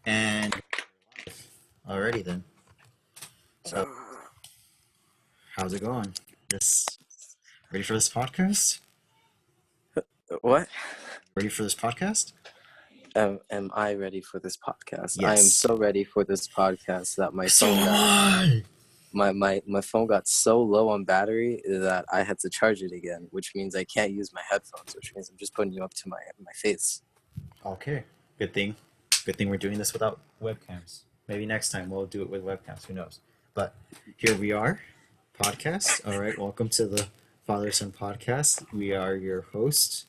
And alrighty then. So, how's it going? This ready for this podcast? What? Ready for this podcast? Am I ready for this podcast? I am Yes. so ready for this podcast that my So phone am got I. my phone got so low on battery that I had to charge it again, which means I can't use my headphones, which means I'm just putting you up to my face. Okay. Good thing. Good thing we're doing this without webcams. Maybe next time we'll do it with webcams. Who knows? But here we are, podcast. All right. Welcome to the Father Son podcast. We are your hosts.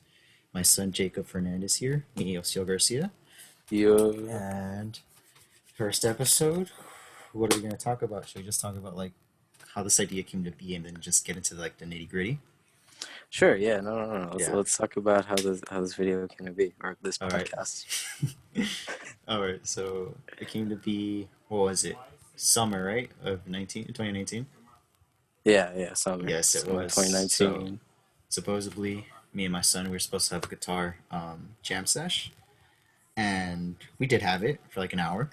My son Jacob Fernandez here. Me, Osio Garcia. You And first episode. What are we gonna talk about? Should we just talk about like how this idea came to be, and then just get into like the nitty gritty? sure? Yeah, no. Let's Yeah. let's talk about how this video came to be or this All right. podcast. All right. So it came to be. What was it? Summer, right? Of 2019. Yeah, summer, Yes, it summer was. So 2019. supposedly, me and my son we were supposed to have a guitar jam sesh, and we did have it for like an hour.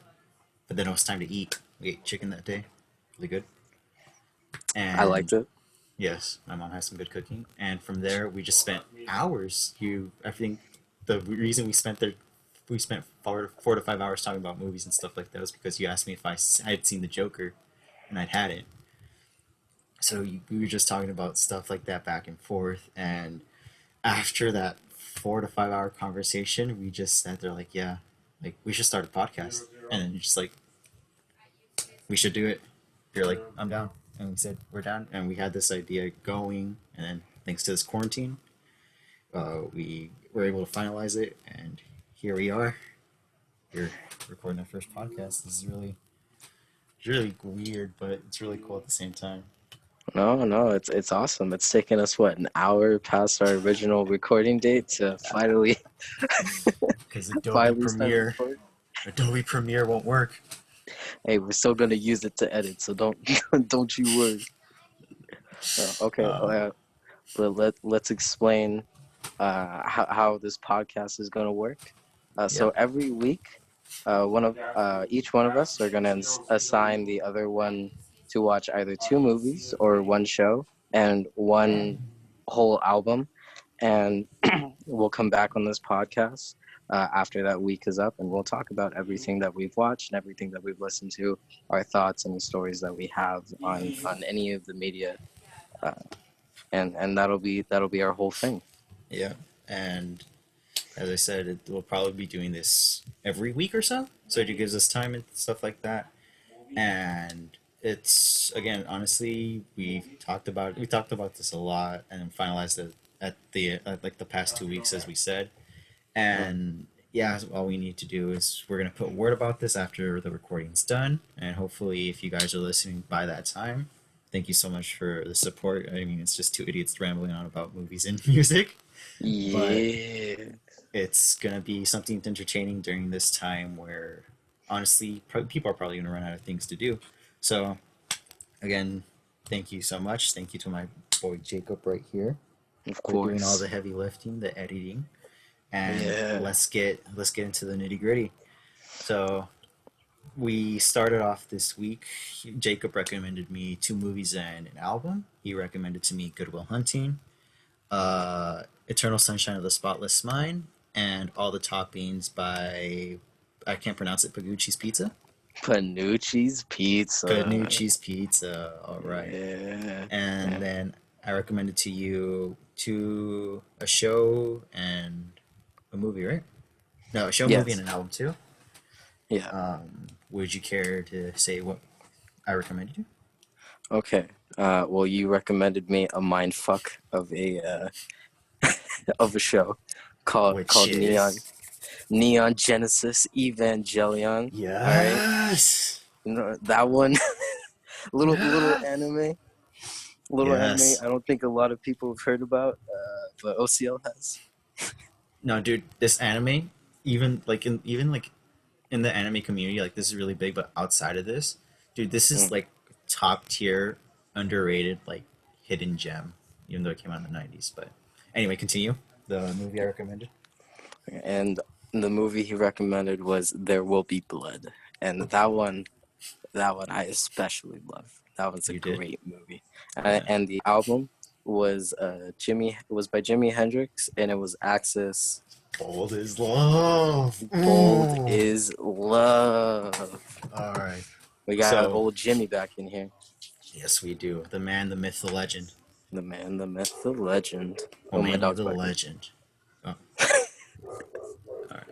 But then it was time to eat. We ate chicken that day. Really good. I And liked it. yes, my mom has some good cooking, and from there we just spent hours. I think the reason we spent 4 to 5 hours talking about movies and stuff like that was because you asked me if I had seen the Joker, and I'd had it. So we were just talking about stuff like that back and forth, and after that 4 to 5 hour conversation, we just sat there like, yeah, like we should start a podcast, and then you're just like, we should do it. You're like, I'm down. And we said, we're down. And we had this idea going. And then, thanks to this quarantine, we were able to finalize it. And here we are. We're recording our first podcast. This is really weird, but it's really cool at the same time. No, it's awesome. It's taken us what, an hour past our original recording date to finally Because finally start recording. Adobe Premiere won't work. Hey, we're still gonna use it to edit, so don't don't you worry. Okay, Um, let's explain how this podcast is gonna work. So yep. every week, each one of us are gonna assign the other one to watch either two movies or one show and one whole album, and we'll come back on this podcast after that week is up, and we'll talk about everything that we've watched and everything that we've listened to, our thoughts and the stories that we have on any of the media, uh, and that'll be our whole thing. Yeah. And as I said, we'll probably be doing this every week or so. So it gives us time and stuff like that. And it's again, honestly, we talked about this a lot and finalized it at like the past 2 weeks, as we said. And yeah, all we need to do is we're gonna put word about this after the recording's done, and hopefully, if you guys are listening by that time, thank you so much for the support. I mean, it's just two idiots rambling on about movies and music, but Yeah. it's gonna be something entertaining during this time where honestly people are probably gonna run out of things to do. So again, thank you so much. Thank you to my boy Jacob right here Of for doing all course. the heavy lifting, the editing, and Yeah. let's get into the nitty gritty. So we started off this week. Jacob recommended me two movies and an album. He recommended to me Goodwill Hunting, Eternal Sunshine of the Spotless Mind, and All the Toppings by, I can't pronounce it, Pagucci's Pizza? Panucci's Good Pizza. Cheese Pizza, alright. Yeah. And Yeah. then I recommended a show and a movie, right? No, a show, movie, and Yes. an album too. Yeah. Would you care to say what I recommended you? Okay. Well, you recommended me a mind fuck of a show Which called is Neon Genesis Evangelion. All right. yes, You know that one. Little yes, anime. Little anime. yes. I don't think a lot of people have heard about, but OCL has. No, dude, this anime, even like in the anime community, like this is really big. But outside of this, dude, this is Mm. like top tier, underrated, like hidden gem. Even though it came out in the '90s, but anyway, continue. The movie I recommended. And the movie he recommended was There Will Be Blood, and that one I especially love. That was a You did? great movie. Yeah. And the album was by Jimi Hendrix, and it was Axis. Bold is love. Bold Ooh. is Love. All right. We got So, old Jimmy back in here. yes, we do. The man, the myth, the legend. The man, the myth, the legend. Oh, Oh, my mainly dog's the barking. legend. Oh, all right.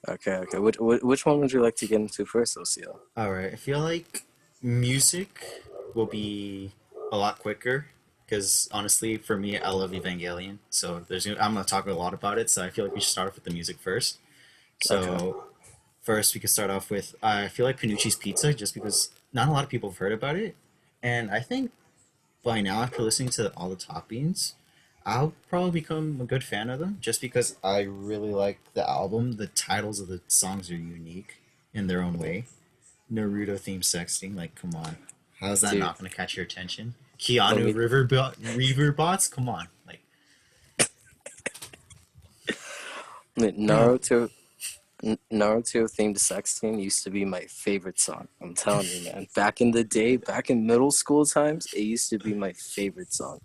Okay, okay. Which one would you like to get into first, OCL? All right. I feel like music will be a lot quicker because honestly, for me, I love Evangelion. So I'm gonna talk a lot about it. So I feel like we should start off with the music first. Okay. So first, we could start off with I feel like Panucci's Pizza, just because not a lot of people have heard about it, and I think by now, after listening to all the toppings, I'll probably become a good fan of them, just because I really like the album. The titles of the songs are unique in their own way. Naruto theme sexting, like come on, how's that Dude, not going to catch your attention? let Keanu me River Bots, come on, like Naruto Naruto themed sex scene used to be my favorite song. I'm telling you, man. Back in the day, back in middle school times, it used to be my favorite song.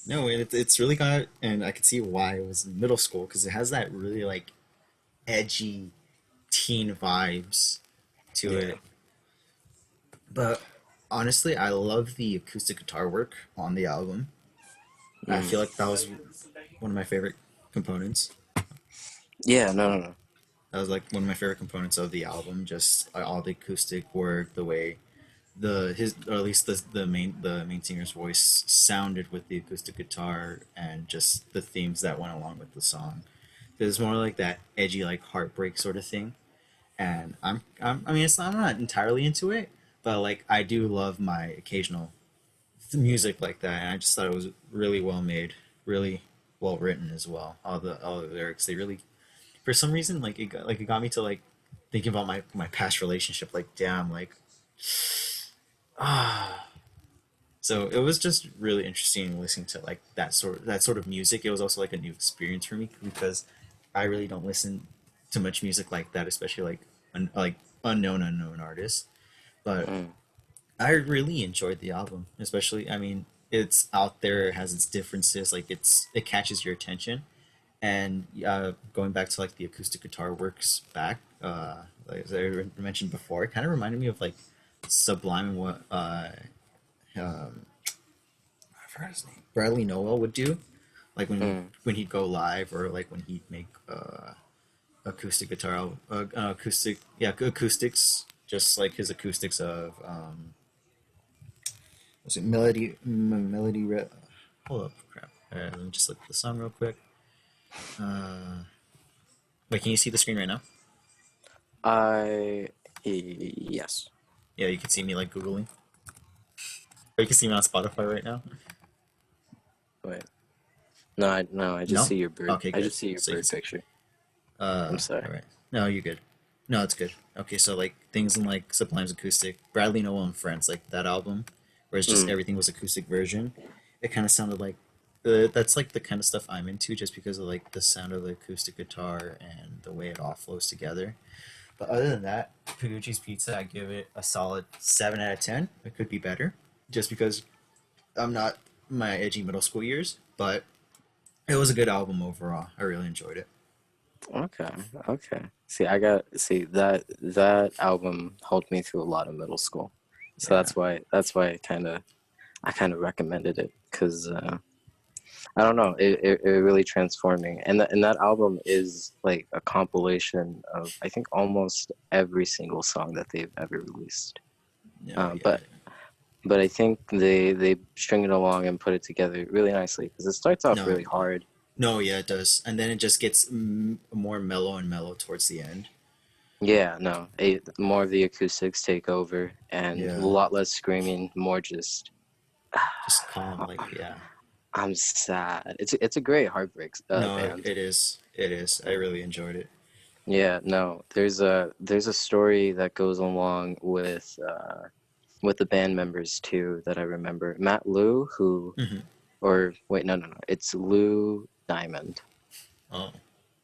no, and it's really got, and I could see why it was in middle school because it has that really like edgy teen vibes to Yeah. it. But honestly, I love the acoustic guitar work on the album. I Mm. feel like that was one of my favorite components. Yeah, no, no, no. That was like one of my favorite components of the album. Just all the acoustic work, the way or at least the main singer's voice sounded with the acoustic guitar, and just the themes that went along with the song. There's more like that edgy, like heartbreak sort of thing. And I mean, I'm not entirely into it, but like I do love my occasional music like that, and I just thought it was really well made, really well written as well. All the lyrics, they really, for some reason, it got me to like thinking about my past relationship. Like, damn, like ah. So it was just really interesting listening to like that sort of music. It was also like a new experience for me because I really don't listen to much music like that, especially like unknown artists. But Mm. I really enjoyed the album, especially. I mean, it's out there, it has its differences, like it catches your attention. And going back to like the acoustic guitar works back, like as I mentioned before, it kind of reminded me of like Sublime and what um, I forgot his name, Bradley Noel would do, like Mm. when he'd go live or like when he'd make acoustic guitar, acoustic, yeah, acoustics, just like his acoustics of was it hold up, crap. Let me just look at the song real quick. Uh, Wait, can you see the screen right now? I yes. Yeah, you can see me like googling, or you can see me on Spotify right now. Wait. No, I just No. see your bird. Okay, I good. just see your So you can bird see. picture. I'm sorry. All right. No, you're good. No, it's good. Okay, so like things in like Sublime's acoustic, Bradley Noel and Friends, like that album, where it's just Mm. everything was acoustic version. It kind of sounded like that's like the kind of stuff I'm into, just because of like the sound of the acoustic guitar and the way it all flows together. But other than that, Pagucci's Pizza, I give it a solid 7 out of 10. It could be better, just because I'm not my edgy middle school years, but it was a good album overall. I really enjoyed it. Okay, okay. See that album helped me through a lot of middle school, so Yeah. that's why I kind of recommended it because I don't know it really transformed me, and that album is like a compilation of I think almost every single song that they've ever released. No, Um, yeah. but but I think they string it along and put it together really nicely because it starts off No, really hard. no, yeah, it does. And then it just gets more mellow and mellow towards the end. Yeah, no, more of the acoustics take over and a Yeah. lot less screaming, more just Just calm, like, yeah. I'm sad. It's a great heartbreak No, band. it is. It is. I really enjoyed it. Yeah, no, there's a story that goes along with the band members too that I remember. Matt Lou, who Hmm. or wait, no, no, no, it's Lou Diamond. Oh,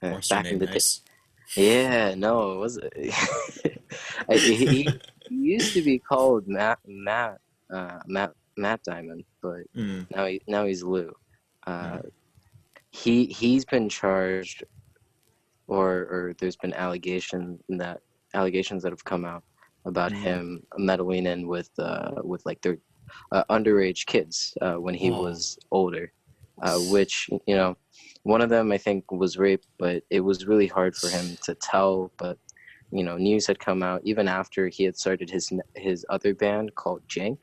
wants your Back in name the day, nice. Yeah, no, it was he used to be called Matt Diamond, but Mm, now he's Lou. Uh, mm, he's been charged, or there's been allegations that have come out about mm. him meddling in with like their underage kids when he Oh. was older, which, you know, one of them I think was rape, but it was really hard for him to tell. But you know, news had come out even after he had started his other band called Jank,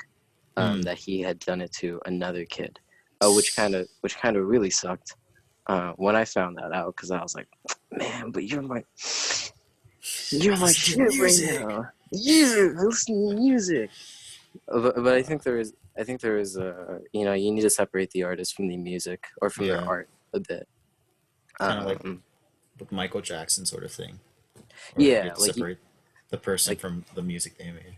Mm. that he had done it to another kid, which kind of really sucked when I found that out, because I was like, man, but you're I my listen to shit right music. now. Yeah, I listen to music. But I think there is you know, you need to separate the artist from the music or from their Yeah, art a bit. it's kind of like Um, with Michael Jackson sort of thing, or you yeah, have to separate the person like from the music they made.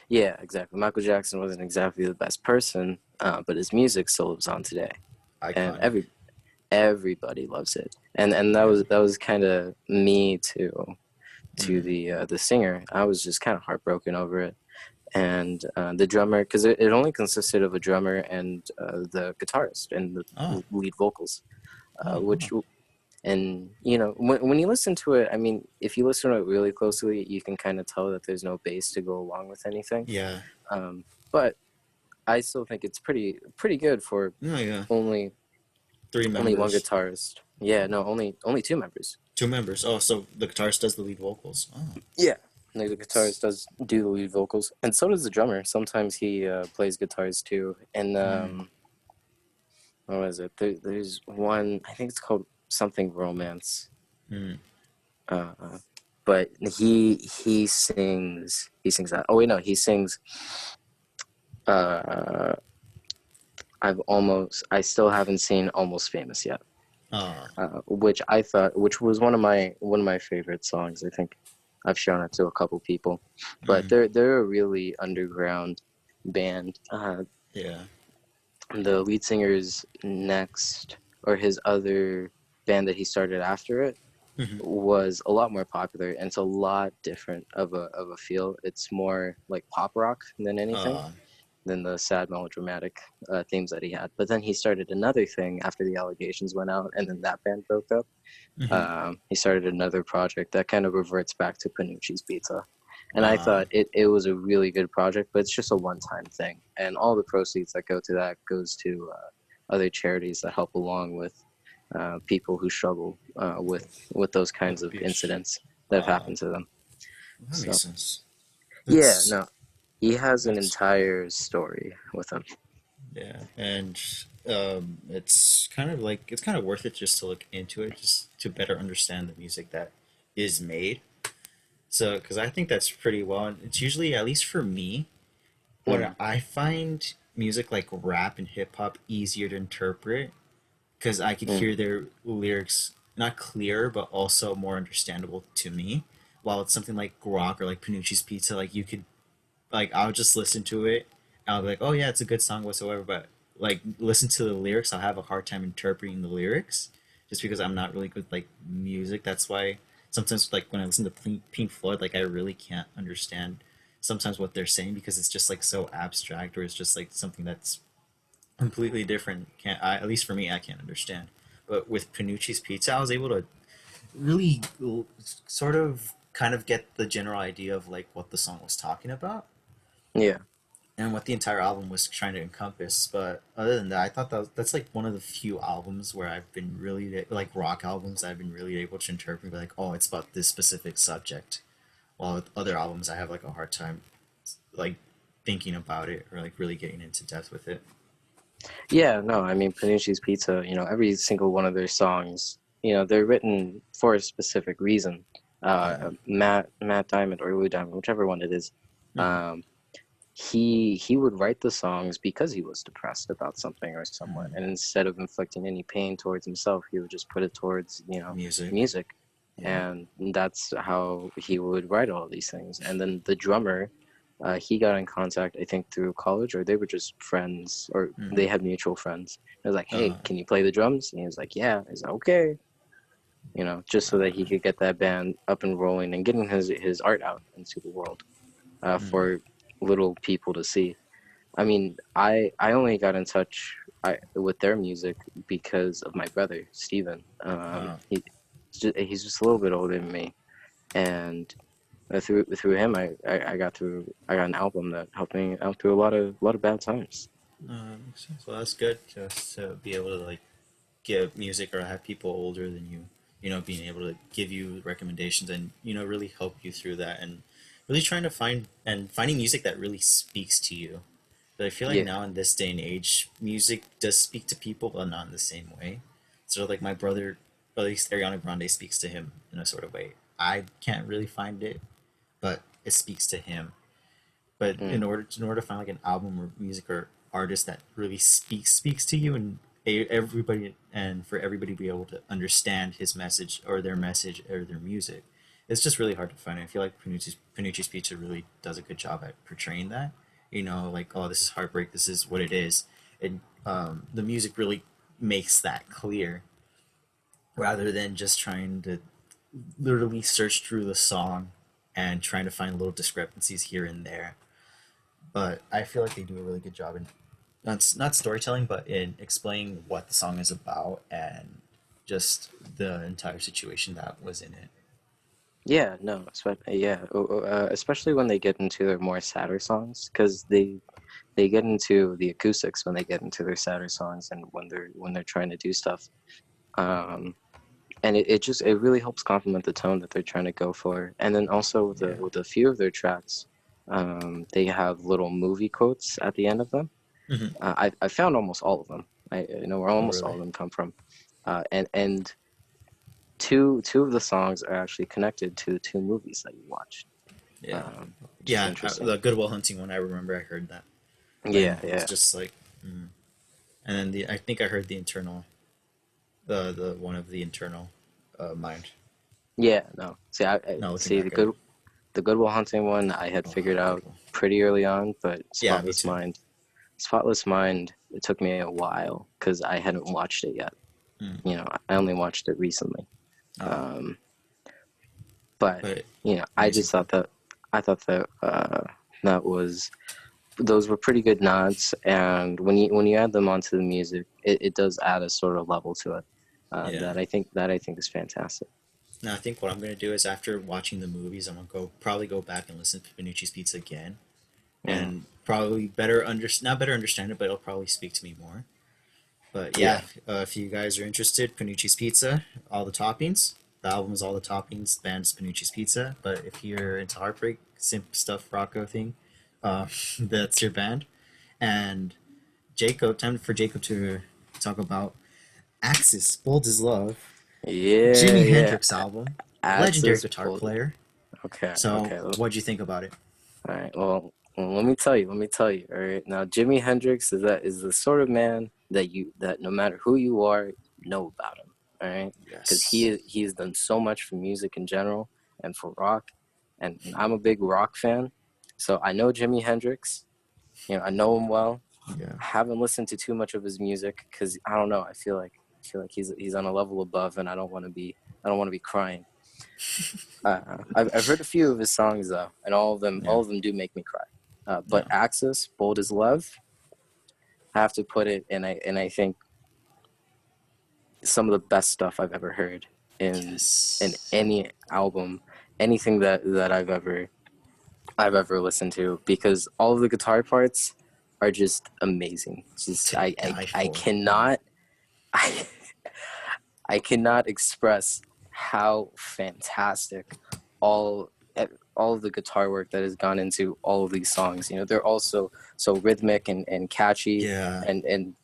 yeah, exactly. Michael Jackson wasn't exactly the best person, but his music still lives on today, and Iconic. everybody loves it. And Yeah. that was kind of me to Mm. the singer. I was just kind of heartbroken over it, and the drummer, because it only consisted of a drummer and the guitarist and Oh. the lead vocals, Oh. which, Oh. and you know, when you listen to it, I mean, if you listen to it really closely, you can kind of tell that there's no bass to go along with anything. Yeah. But I still think it's pretty good for Oh yeah. only Three only one members. guitarist. Yeah, no, only two members. Two members. Oh, so the guitarist does the lead vocals. Oh. Yeah. Like the guitarist does do the lead vocals, and so does the drummer. Sometimes he plays guitars too. And Mm. what was it? There's one. I think it's called something Romance. Mm. Uh, but he sings that. Oh wait, no, he sings. Uh, I still haven't seen Almost Famous yet. Oh. Which which was one of my favorite songs. I think I've shown it to a couple people, but Mm. they're a really underground band. Yeah. The lead singer's next, or his other band that he started after it, Mm-hmm. was a lot more popular, and it's a lot different of a feel. It's more like pop rock than anything, Uh. than the sad melodramatic themes that he had. But then he started another thing after the allegations went out, and then that band broke up. Mm-hmm. He started another project that kind of reverts back to Panucci's Pizza. And I Uh. thought it was a really good project, but it's just a one-time thing. And all the proceeds that go to that goes to other charities that help along with people who struggle with those kinds of Abuse. incidents that have Uh. happened to them. That makes So sense. yeah, That's no, he has an that's entire story with him. yeah, and it's kind of worth it just to look into it, just to better understand the music that is made. So, because I think that's pretty well, and it's usually, at least for me, what Mm, I find music like rap and hip hop easier to interpret because I could mm, hear their lyrics not clear, but also more understandable to me. While it's something like rock or like Panucci's Pizza, like you could like I'll just listen to it and I'll be like, oh yeah, it's a good song whatsoever. But like listen to the lyrics, I'll have a hard time interpreting the lyrics just because I'm not really good with like music. That's why sometimes like when I listen to Pink Floyd, like I really can't understand sometimes what they're saying because it's just like so abstract or it's just like something that's completely different. Can't at least for me, I can't understand. But with Panucci's Pizza, I was able to really sort of kind of get the general idea of like what the song was talking about yeah. and what the entire album was trying to encompass. But other than that, I thought that's like one of the few albums where I've been really like rock albums I've been really able to interpret like, oh, it's about this specific subject. While with other albums, I have like a hard time like thinking about it or like really getting into depth with it. Yeah, no, I mean, Panucci's Pizza, you know, every single one of their songs, you know, they're written for a specific reason. Yeah. Matt Diamond or Lou Diamond, whichever one it is, Mm-hmm. um, he would write the songs because he was depressed about something or someone, Mm-hmm. and instead of inflicting any pain towards himself, he would just put it towards, you know, Music. music, Yeah. and that's how he would write all these things. And then the drummer, he got in contact, I think, through college, or they were just friends, or Mm-hmm. they had mutual friends. It was like, Uh, hey, can you play the drums? And he was like, yeah. He's like, okay. just so that he could get that band up and rolling and getting his art out into the world, Mm. for little people to see. I mean, I only got in touch with their music because of my brother Steven. Oh, He's just a little bit older than me, and through him, I got an album that helped me out through a lot of bad times. makes sense. Well, that's good just to be able to like give music or have people older than you, being able to give you recommendations and really help you through that and really trying to finding music that really speaks to you. But I feel like Yeah, now in this day and age, music does speak to people, but not in the same way. So like my brother, at least Ariana Grande speaks to him in a sort of way. I can't really find it, but it speaks to him. But mm, in order to find like an album or music or artist that really speaks to you and everybody and for everybody to be able to understand his message or their music, it's just really hard to find. I feel like Panucci's Pizza really does a good job at portraying that. Like, oh, this is heartbreak. This is what it is, and the music really makes that clear rather than just trying to literally search through the song and trying to find little discrepancies here and there. But I feel like they do a really good job in not storytelling, but in explaining what the song is about and just the entire situation that was in it. yeah, no, especially when they get into their more sadder songs, because they get into the acoustics when they get into their sadder songs, and when they're trying to do stuff. Um, and it really helps complement the tone that they're trying to go for. And then also Yeah. with a few of their tracks, they have little movie quotes at the end of them. Mm-hmm. I found almost all of them. I know where Oh, almost all really? of them come from. And two of the songs are actually connected to the two movies that you watched, Yeah. which is Yeah. interesting. The Goodwill Hunting one, I remember I heard that. Yeah, And it's yeah, just like, mm. And then I think I heard the internal, the one of the internal mind. yeah. No, see, I Not looking see back at it. the Goodwill Hunting one I had Oh, figured out Goodwill. pretty early on, but Yeah, me too. Spotless Mind, it took me a while because I hadn't watched it yet. Mm. I only watched it recently. Oh, Um, but but I amazing just film. thought that that was those were pretty good nods, and when you add them onto the music, it does add a sort of level to it, Yeah. that I think is fantastic. Now I think what I'm gonna do is after watching the movies, I'm gonna probably go back and listen to Panucci's Pizza again, Mm, and probably not better understand it, but it'll probably speak to me more. But yeah, yeah, if you guys are interested, Panucci's Pizza, all the toppings. The album is all the toppings. The band's Panucci's Pizza. But if you're into heartbreak, simp stuff, Rocco thing, uh, that's your band. And Jacob, time for Jacob to talk about Axis, Bold as Love, yeah, Jimi yeah. Hendrix album, legendary Axis guitar pulled. player. Okay, So, okay. what'd you think about it? All right. Well, let me tell you. Let me tell you. All right. Now, Jimi Hendrix is the sort of man that no matter who you are, you know about him. All right. Because Yes. he has done so much for music in general and for rock, and I'm a big rock fan, so I know Jimi Hendrix. I know him well. Yeah. I haven't listened to too much of his music because I don't know. I feel like he's on a level above, and I don't want to be crying. I've heard a few of his songs though, and Yeah. all of them do make me cry. But No. Axis, Bold as Love, I have to put it, and I think some of the best stuff I've ever heard in Yes. any album, anything that I've ever listened to, because all of the guitar parts are just amazing. Just To die I for. Mm. cannot I I cannot express how fantastic all all of the guitar work that has gone into all of these songs. They're also so rhythmic and catchy, Yeah. and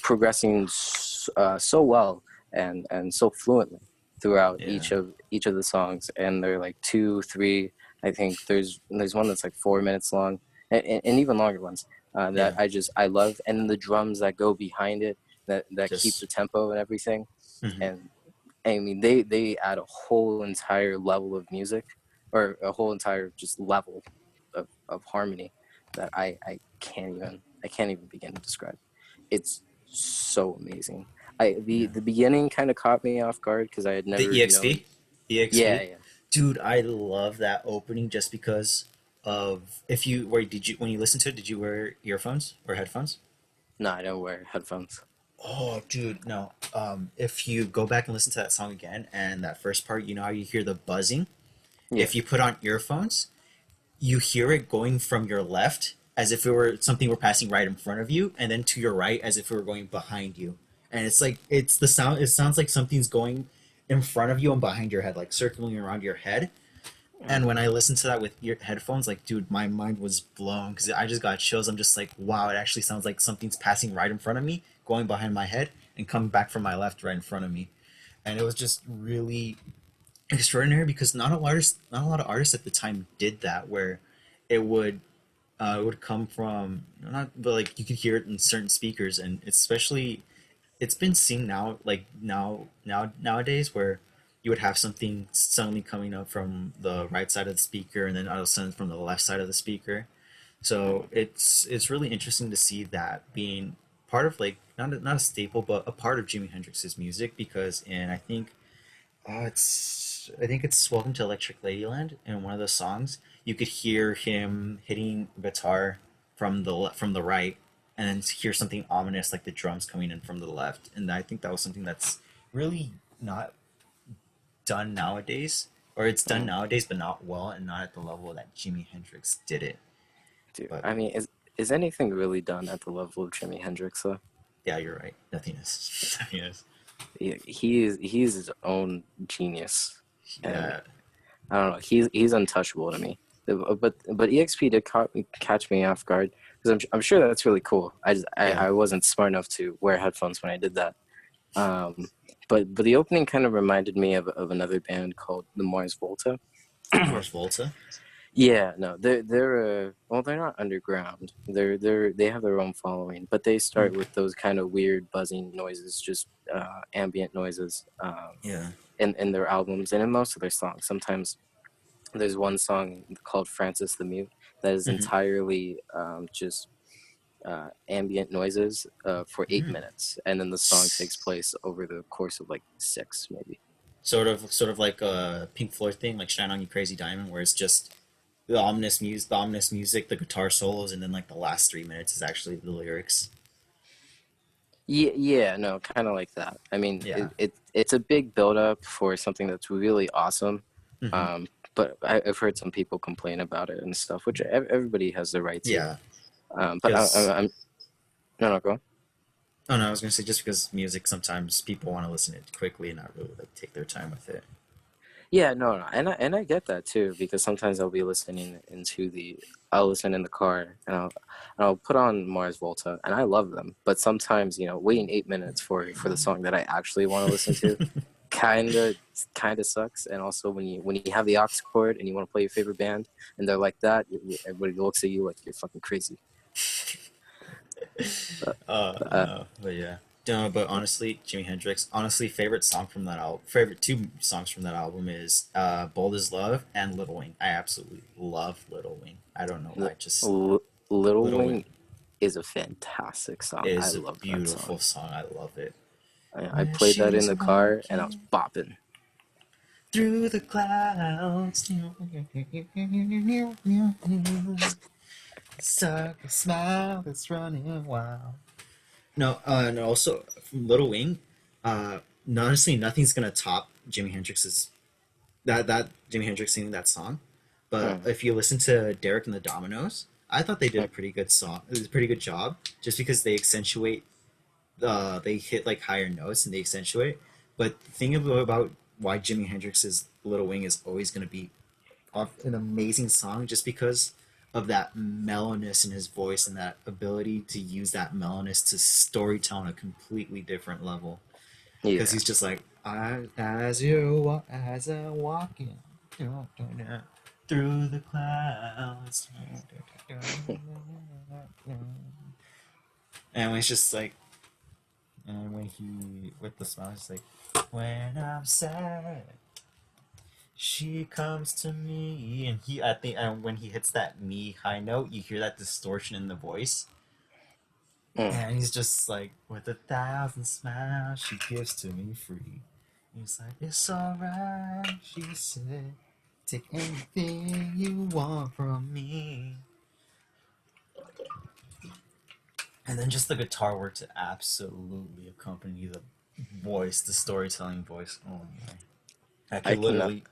progressing so well and so fluently throughout Yeah. each of the songs. And they're like 2 3, I think there's one that's like 4 minutes long, and even longer ones, that Yeah. I love, and the drums that go behind it, that keep the Just. tempo and everything. Mhm. And I mean, they add a whole entire level of music, or a whole entire just level of harmony that I can't even begin to describe. It's so amazing. The Yeah. the beginning kind of caught me off guard because I had The never known. EXP, Yeah, EXP, yeah. dude, I love that opening just because of if you wait, did you when you listen to it, did you wear earphones or headphones? No, I don't wear headphones. Oh, dude, no. If you go back and listen to that song again and that first part, you know how you hear the buzzing? Yeah. If you put on earphones, you hear it going from your left as if it were something were passing right in front of you, and then to your right as if it were going behind you. And it's like it's the sound. It sounds like something's going in front of you and behind your head, like circling around your head. And when I listened to that with ear headphones, like, dude, my mind was blown because I just got chills. I'm just like, wow, it actually sounds like something's passing right in front of me, going behind my head, and coming back from my left right in front of me. And it was just really extraordinary because not a lot of artists at the time did that, where it would come from not, but like you could hear it in certain speakers, and especially it's been seen now, like nowadays, where you would have something suddenly coming up from the right side of the speaker, and then all of a sudden from the left side of the speaker. So it's really interesting to see that being part of like not a staple, but a part of Jimi Hendrix's music because in I think it's Welcome to Electric Ladyland. In one of the songs, you could hear him hitting guitar from from the right, and then hear something ominous like the drums coming in from the left. And I think that was something that's really not done nowadays, or it's done Mm. nowadays, but not well, and not at the level that Jimi Hendrix did it. Dude, But I mean, is anything really done at the level of Jimi Hendrix though? yeah, you're right. Nothing is. Nothing is. He's his own genius, and Yeah. I don't know. He's untouchable to me. But EXP did catch me off guard because I'm sure that's really cool. Yeah. I wasn't smart enough to wear headphones when I did that. Um, but the opening kind of reminded me of another band called the Mars Volta. Mars Volta. Yeah, no, they're well, they're not underground. They have their own following, but they Mm. start with those kind of weird buzzing noises, just ambient noises, Yeah. in their albums and in most of their songs. Sometimes there's one song called Francis the Mute that is Hmm. entirely just ambient noises for 8 minutes, and then the song takes place over the course of like six, maybe. Sort of like a Pink Floyd thing, like "Shine On You Crazy Diamond," where it's just the ominous music, the guitar solos, and then like the last 3 minutes is actually the lyrics. Yeah, yeah, no, kind of like that. I mean, Yeah. it's a big build up for something that's really awesome. Hmm. Um, but I've heard some people complain about it and stuff, which everybody has the right to. Yeah, But because I'm no, no, go on. oh no, I was gonna say just because music sometimes people want to listen to it quickly and not really like take their time with it. Yeah, no, no, and I get that too because sometimes I'll listen in the car and I'll put on Mars Volta and I love them, but sometimes waiting 8 minutes for the song that I actually want to listen to kinda kinda sucks. And also when you have the aux cord and you want to play your favorite band and they're like that, everybody looks at you like you're fucking crazy. But, uh, No, but yeah. No, but honestly, Jimi Hendrix. Honestly, favorite song from that album. Favorite two songs from that album is "Bold as Love" and "Little Wing." I absolutely love "Little Wing." I don't know why, just Little "Little Wing" Wing is a fantastic song. I is a love that song. beautiful song. I love it. I Where played that in she's the car and I was walking bopping. through the clouds. Suck a smile that's running wild. No, and also from Little Wing, honestly, nothing's gonna top Jimi Hendrix's that Jimi Hendrix singing that song. But Mm, if you listen to Derek and the Dominoes, I thought they did mm, a pretty good song. It was a pretty good job, just because they accentuate they hit like higher notes and they accentuate. But the thing about why Jimi Hendrix's Little Wing is always going to be an amazing song, just because of that mellowness in his voice and that ability to use that mellowness to storytell on a completely different level. Because yeah. he's just like, as I'm walking through the clouds, and when it's just like, and when he with the smile, it's like, when I'm sad, she comes to me, and he I think and when he hits that me high note, you hear that distortion in the voice. Mm. And he's just like, with 1,000 smiles, she gives to me free. He's like, it's alright, she said. Take anything you want from me. And then just the guitar work to absolutely accompany the voice, the storytelling voice. Oh my. I I could cannot. literally,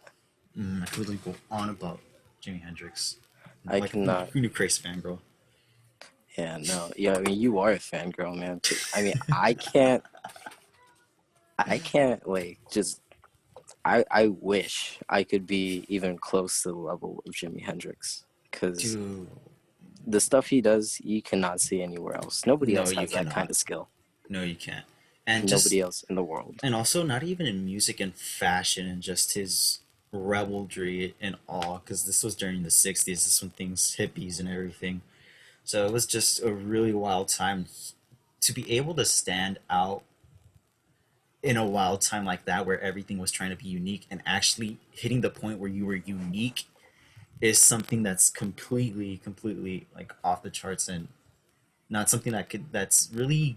I could literally go on about Jimi Hendrix. I Like, who, cannot. who knew Crazy Fangirl? Yeah, no. Yeah, I mean, you are a fangirl, man. I mean, I can't. I can't like just. I wish I could be even close to the level of Jimi Hendrix because Dude, the stuff he does, you cannot see anywhere else. Nobody no, else you has that kind cannot. of skill. No, you can't. And Nobody just else in the world. and also not even in music and fashion and just his revelry and all because this was during the 60s. This when things hippies and everything, so it was just a really wild time to be able to stand out in a wild time like that where everything was trying to be unique and actually hitting the point where you were unique is something that's completely like off the charts and not something that's really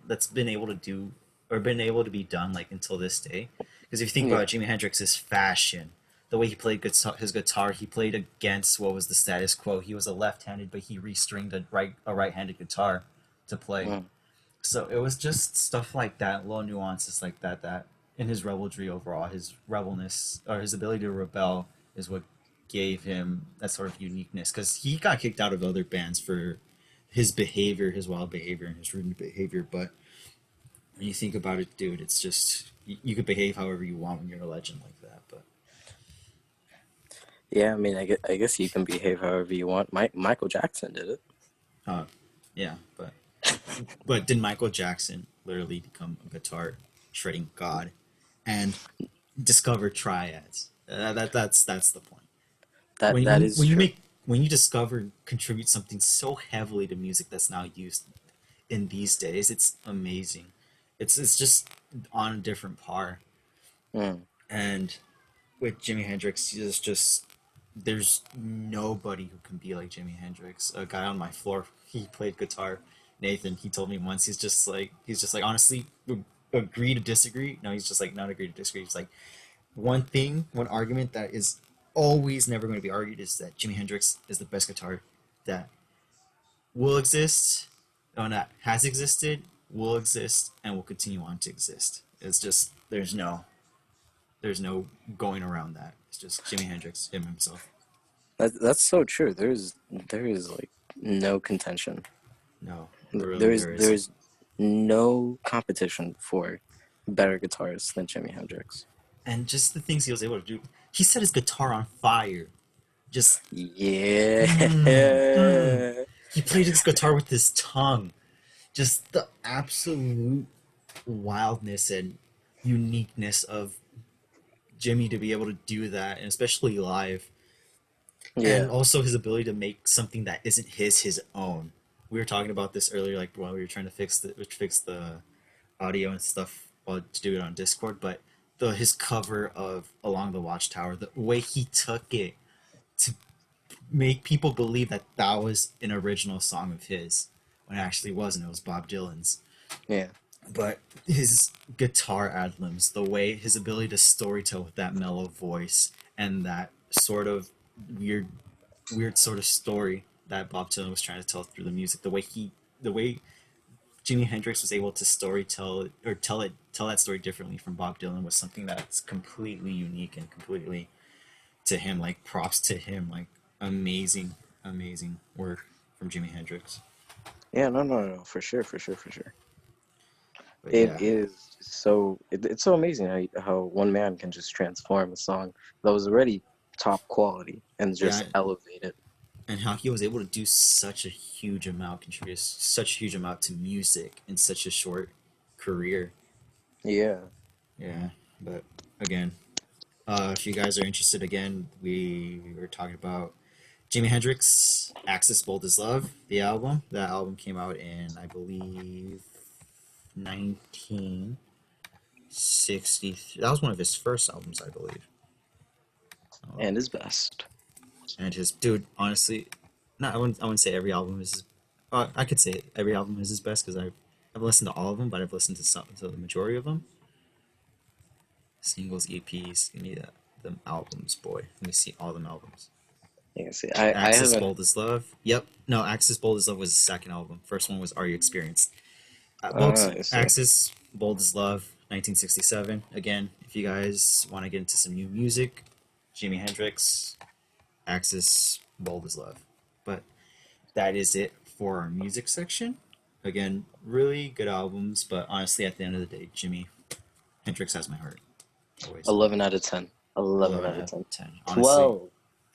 that's been able to do or been able to be done like until this day. Because if you think about Yeah. Jimi Hendrix's fashion, the way he played his guitar, he played against what was the status quo. He was a left-handed, but he restringed a right-handed guitar to play. Mm. So it was just stuff like that, little nuances like that, that in his revelry overall, his rebelness or his ability to rebel is what gave him that sort of uniqueness. Because he got kicked out of other bands for his behavior, his wild behavior, and his rude behavior. But when you think about it, dude, it's just you could behave however you want when you're a legend like that. But Yeah, I mean, I guess you can behave however you want. Michael Jackson did it. yeah, but did Michael Jackson literally become a guitar shredding god and discover triads? That's the point. That When that is you true. make when you discover contribute something so heavily to music that's now used in these days, it's amazing. It's just on a different par. Mm. And with Jimi Hendrix, there's nobody who can be like Jimi Hendrix. A guy on my floor, he played guitar. Nathan, he told me once, he's just like honestly, agree to disagree. No, he's just like not agree to disagree. He's like one argument that is always never going to be argued is that Jimi Hendrix is the best guitar that will exist, or that has existed, will exist, and will continue on to exist. It's just there's no going around that. It's just Jimi Hendrix, him himself. That's so true. There is like no contention. No, There literally is there isn't. there's no competition for better guitarists than Jimi Hendrix. And just the things he was able to do. He set his guitar on fire. Just Yeah. mm, mm. He played his guitar with his tongue. Just the absolute wildness and uniqueness of Jimmy to be able to do that, and especially live, and Yeah. also his ability to make something that isn't his own. We were talking about this earlier, like while we were trying to fix the audio and stuff while to do it on Discord, but his cover of Along the Watchtower, the way he took it to make people believe that that was an original song of his when it actually wasn't. It was Bob Dylan's. Yeah. But his guitar ad libs, the way his ability to storytell with that mellow voice and that sort of weird, weird sort of story that Bob Dylan was trying to tell through the music, the way Jimi Hendrix was able to storytell or tell that story differently from Bob Dylan was something that's completely unique and completely to him. Like props to him, like amazing work from Jimi Hendrix. Yeah. No. No. No. For sure. For sure. For sure. But It yeah, is so. It's so amazing how one man can just transform a song that was already top quality and just yeah, elevate it. and how he was able to do such a huge amount, contribute such a huge amount to music in such a short career. Yeah. Yeah, but again, if you guys are interested, again, we were talking about Jimi Hendrix, "Axis Bold as Love," the album. That album came out in, I believe, 1963. That was one of his first albums, I believe. Oh, And his best. and his dude, honestly, not I wouldn't say every album is. I could say every album is his best because I've listened to all of them, but I've listened to the majority of them. Singles, EPs, give me the albums, boy. Let me see all them albums. Yeah, see, I Axis haven't. Bold as Love. Yep. No, Axis Bold as Love was his second album. First one was Are You Experienced? Both I see. Axis Bold as Love, 1967. Again, if you guys want to get into some new music, Jimi Hendrix, Axis Bold as Love. But that is it for our music section. Again, really good albums, but honestly, at the end of the day, Jimi Hendrix has my heart. Always. 11 out of 10. 11 11 out out of of 10. 10. Honestly, 12.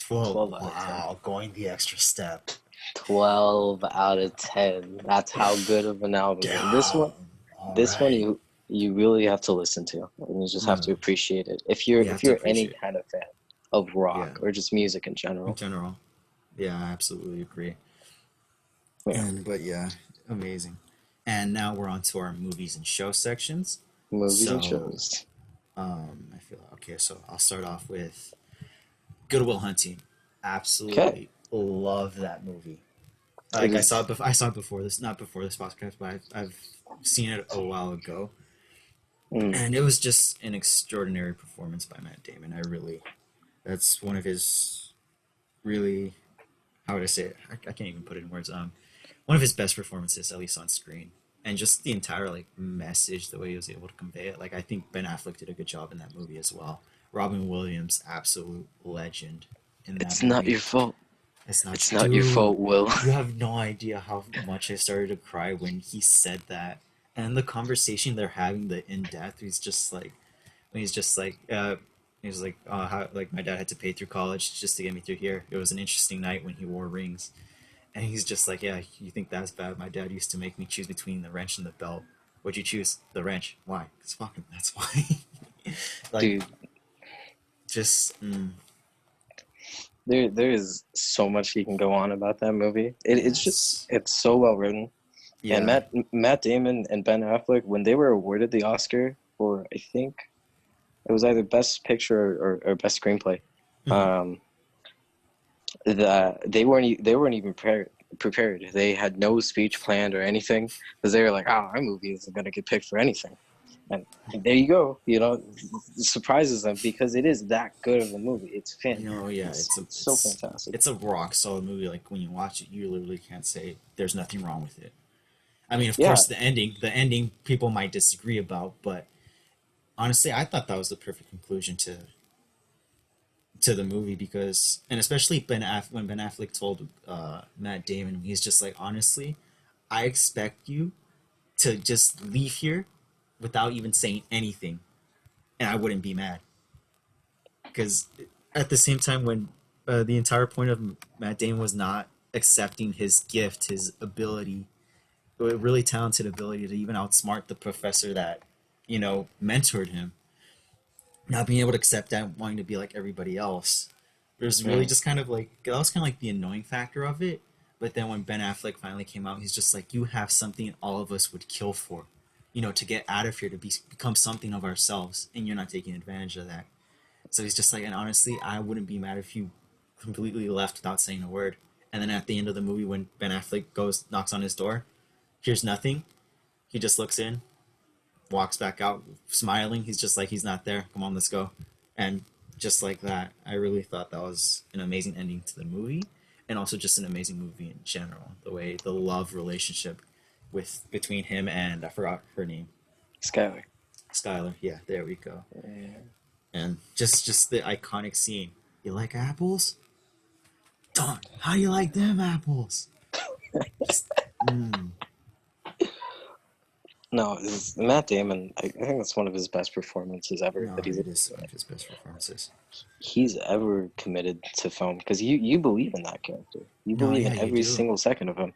12. 12 out of 10. Wow, going the extra step. 12 out of 10. That's how good of an album. And Damn. All this one right. you really have to listen to. And you just have No, to appreciate it. you If have to you're any appreciate. kind of fan of Yeah, rock or just music in in general. general. Yeah, I absolutely agree. Yeah. And but yeah, amazing. And now we're on to our movies and show sections. Movies and So, shows. I feel okay. So I'll start off with Good Will Hunting. Okay. Absolutely love that movie. It Like is I saw it before this, not before this podcast, but I've seen it a while ago, mm, and it was just an extraordinary performance by Matt Damon. That's one of his really, how would I say it? I can't even put it in words. One of his best performances, at least on screen, and just the entire like message, the way he was able to convey it. Like I think Ben Affleck did a good job in that movie as well. Robin Williams, absolute legend in that it's not movie. your fault. It's not, It's not your dude. fault, Will. You have no idea how much I started to cry when he said that, and the conversation they're having, the in depth. He's just like, when he's like, how like my dad had to pay through college just to get me through here. It was an interesting night when he wore rings, and he's just like, yeah, you think that's bad? My dad used to make me choose between the wrench and the belt. What'd you choose? The wrench. Why? It's fucking. That's why. Like, Dude, just there is so much you can go on about that movie. yes, It's so well written. And yeah. Matt Damon and Ben Affleck, when they were awarded the Oscar for, I think it was either Best Picture or Best Screenplay, Mhm. um, they weren't even prepared. They had no speech planned or anything because they were like, "Oh, our movie isn't gonna get picked for anything." And there you go. You know, it surprises them because it is that good of a movie. You know, yeah, It's so fantastic. it's a rock solid movie. Like when you watch it, you literally can't say there's nothing wrong with it. I mean, of Yeah, course, the ending, people might disagree about, but honestly, I thought that was the perfect conclusion to the movie because, and especially when Ben Affleck told Matt Damon, he's just like, honestly, I expect you to just leave here without even saying anything, and I wouldn't be mad because at the same time when the entire point of Matt Damon was not accepting his gift, his ability, a really talented ability to even outsmart the professor that mentored him, not being able to accept that, wanting to be like everybody else. There's really mm, just kind of like that was kind of like the annoying factor of it. But then when Ben Affleck finally came out, he's just like, you have something all of us would kill for, to get out of here, to become something of ourselves, and you're not taking advantage of that. So he's just like, and honestly, I wouldn't be mad if you completely left without saying a word. And then at the end of the movie, when Ben Affleck goes knocks on his door, hears nothing. He just looks in, walks back out, smiling. He's just like, he's not there. Come on, let's go. And just like that, I really thought that was an amazing ending to the movie, and also just an amazing movie in general. The way the love relationship with between him and I forgot her name, Skyler. Skylar. Yeah, there we go. Yeah. And just the iconic scene. You like apples? Darn, how do you like them apples? Just, No, Matt Damon. I think that's one of his best performances ever no, that it is one of his best performances. he's ever committed to film because you believe in that character. You No, believe yeah, in you every do. single second of him.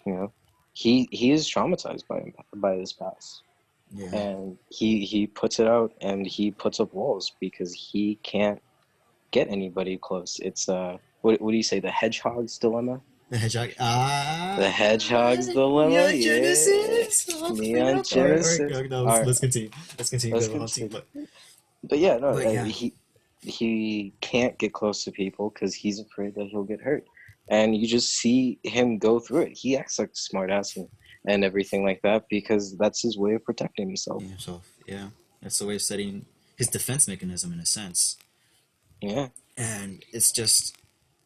You know, he is traumatized by his past, Yeah, and he puts it out and he puts up walls because he can't get anybody close. It's what do you say? The hedgehog's dilemma. the hedgehog. The hedgehog's dilemma. Neon Yeah, Genesis. Oh, Neon All right, all right. Genesis. No, All right, let's continue. Let's continue. let's Good hunting, continue. But yeah, no, but yeah, he can't get close to people because he's afraid that he'll get hurt. and you just see him go through it. He acts like a smartass and everything like that because that's his way of protecting himself. himself. Yeah, that's the way of setting his defense mechanism in a sense, Yeah. and it's just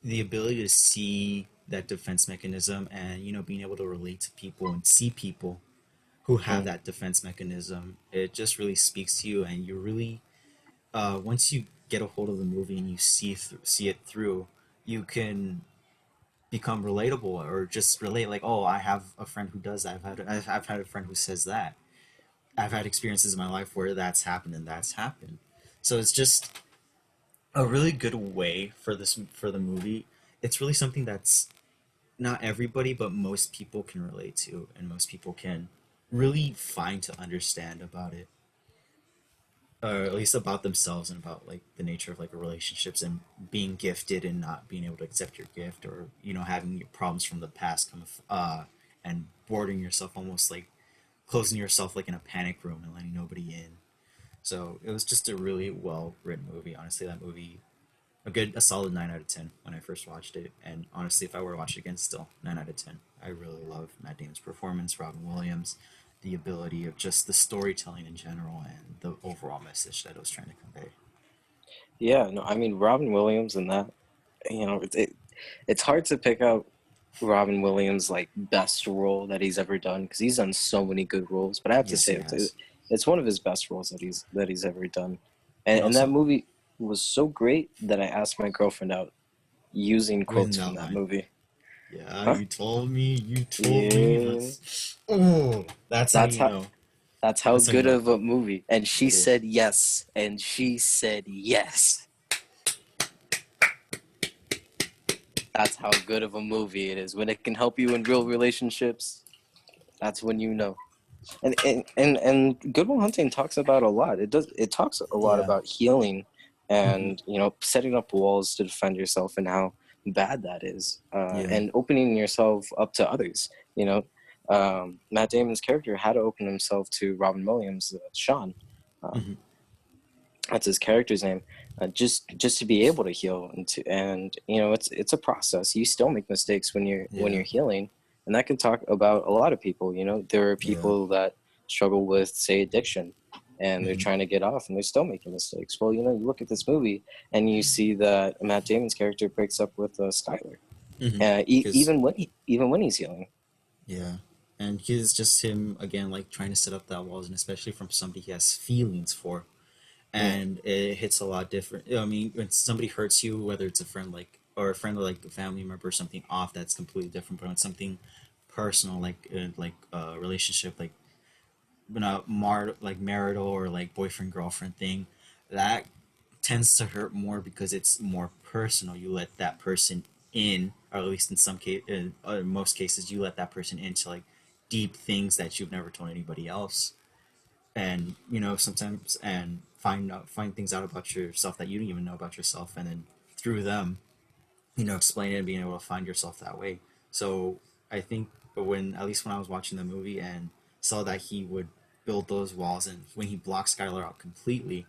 the ability to see that defense mechanism and being able to relate to people and see people who have Mm. that defense mechanism. It just really speaks to you, and you really once you get a hold of the movie and you see it through, you can become relatable or just relate like, oh, I have a friend who does that. I've had a friend who says that. I've had experiences in my life where that's happened and that's happened. So it's just a really good way for the movie. It's really something that's not everybody, but most people can relate to, and most people can really find to understand about it, or at least about themselves and about like the nature of like relationships and being gifted and not being able to accept your gift, or having your problems from the past and boarding yourself, almost like closing yourself like in a panic room and letting nobody in. So it was just a really well written movie. Honestly, that movie, a solid 9 out of 10 when I first watched it. And honestly, if I were to watch it again, still 9 out of 10. I really love Matt Damon's performance, Robin Williams, the ability of just the storytelling in general, and the overall message that it was trying to convey. Yeah, no, I mean Robin Williams and that, it's hard to pick out Robin Williams' like best role that he's ever done because he's done so many good roles. But I have to Yes, say he has. it's one of his best roles that he's ever done. And And that also, movie was so great that I asked my girlfriend out using with quotes that from that line, movie. yeah, Huh? you told me. Yeah, That's how that's you how know. that's how That's how you good know of a movie. And she it is. said yes, and she said yes. That's how good of a movie it is. When it can help you in real relationships, that's when you know. And Good Will Hunting talks about a lot. It talks a lot Yeah. about healing Hmm. and setting up walls to defend yourself and how bad that is, Yeah. and opening yourself up to others. Matt Damon's character had to open himself to Robin Williams, Sean. Um, Hmm. that's his character's name. Just to be able to heal and it's a process. You still make mistakes when you're Yeah. healing, and that can talk about a lot of people. There are Yeah. people that struggle with, say, addiction, and they're Hmm. trying to get off, and they're still making mistakes. Well, you look at this movie and you see that Matt Damon's character breaks up with Skylar, Hmm. Because even when he's healing. yeah, and he's just him again, like trying to set up that walls, and especially from somebody he has feelings for, Yeah, and it hits a lot different. I mean, when somebody hurts you, whether it's a friend or a friend like a family member or something off, that's completely different. But when something personal, like a relationship, like like marital or like boyfriend girlfriend thing, that tends to hurt more because it's more personal. You let that person in, or at least in most cases, you let that person into like deep things that you've never told anybody else, and sometimes and find things out about yourself that you didn't even know about yourself, and then through them, explain it and being able to find yourself that way. So I think at least when I was watching the movie and saw that he would build those walls, and when he blocked Skylar out completely,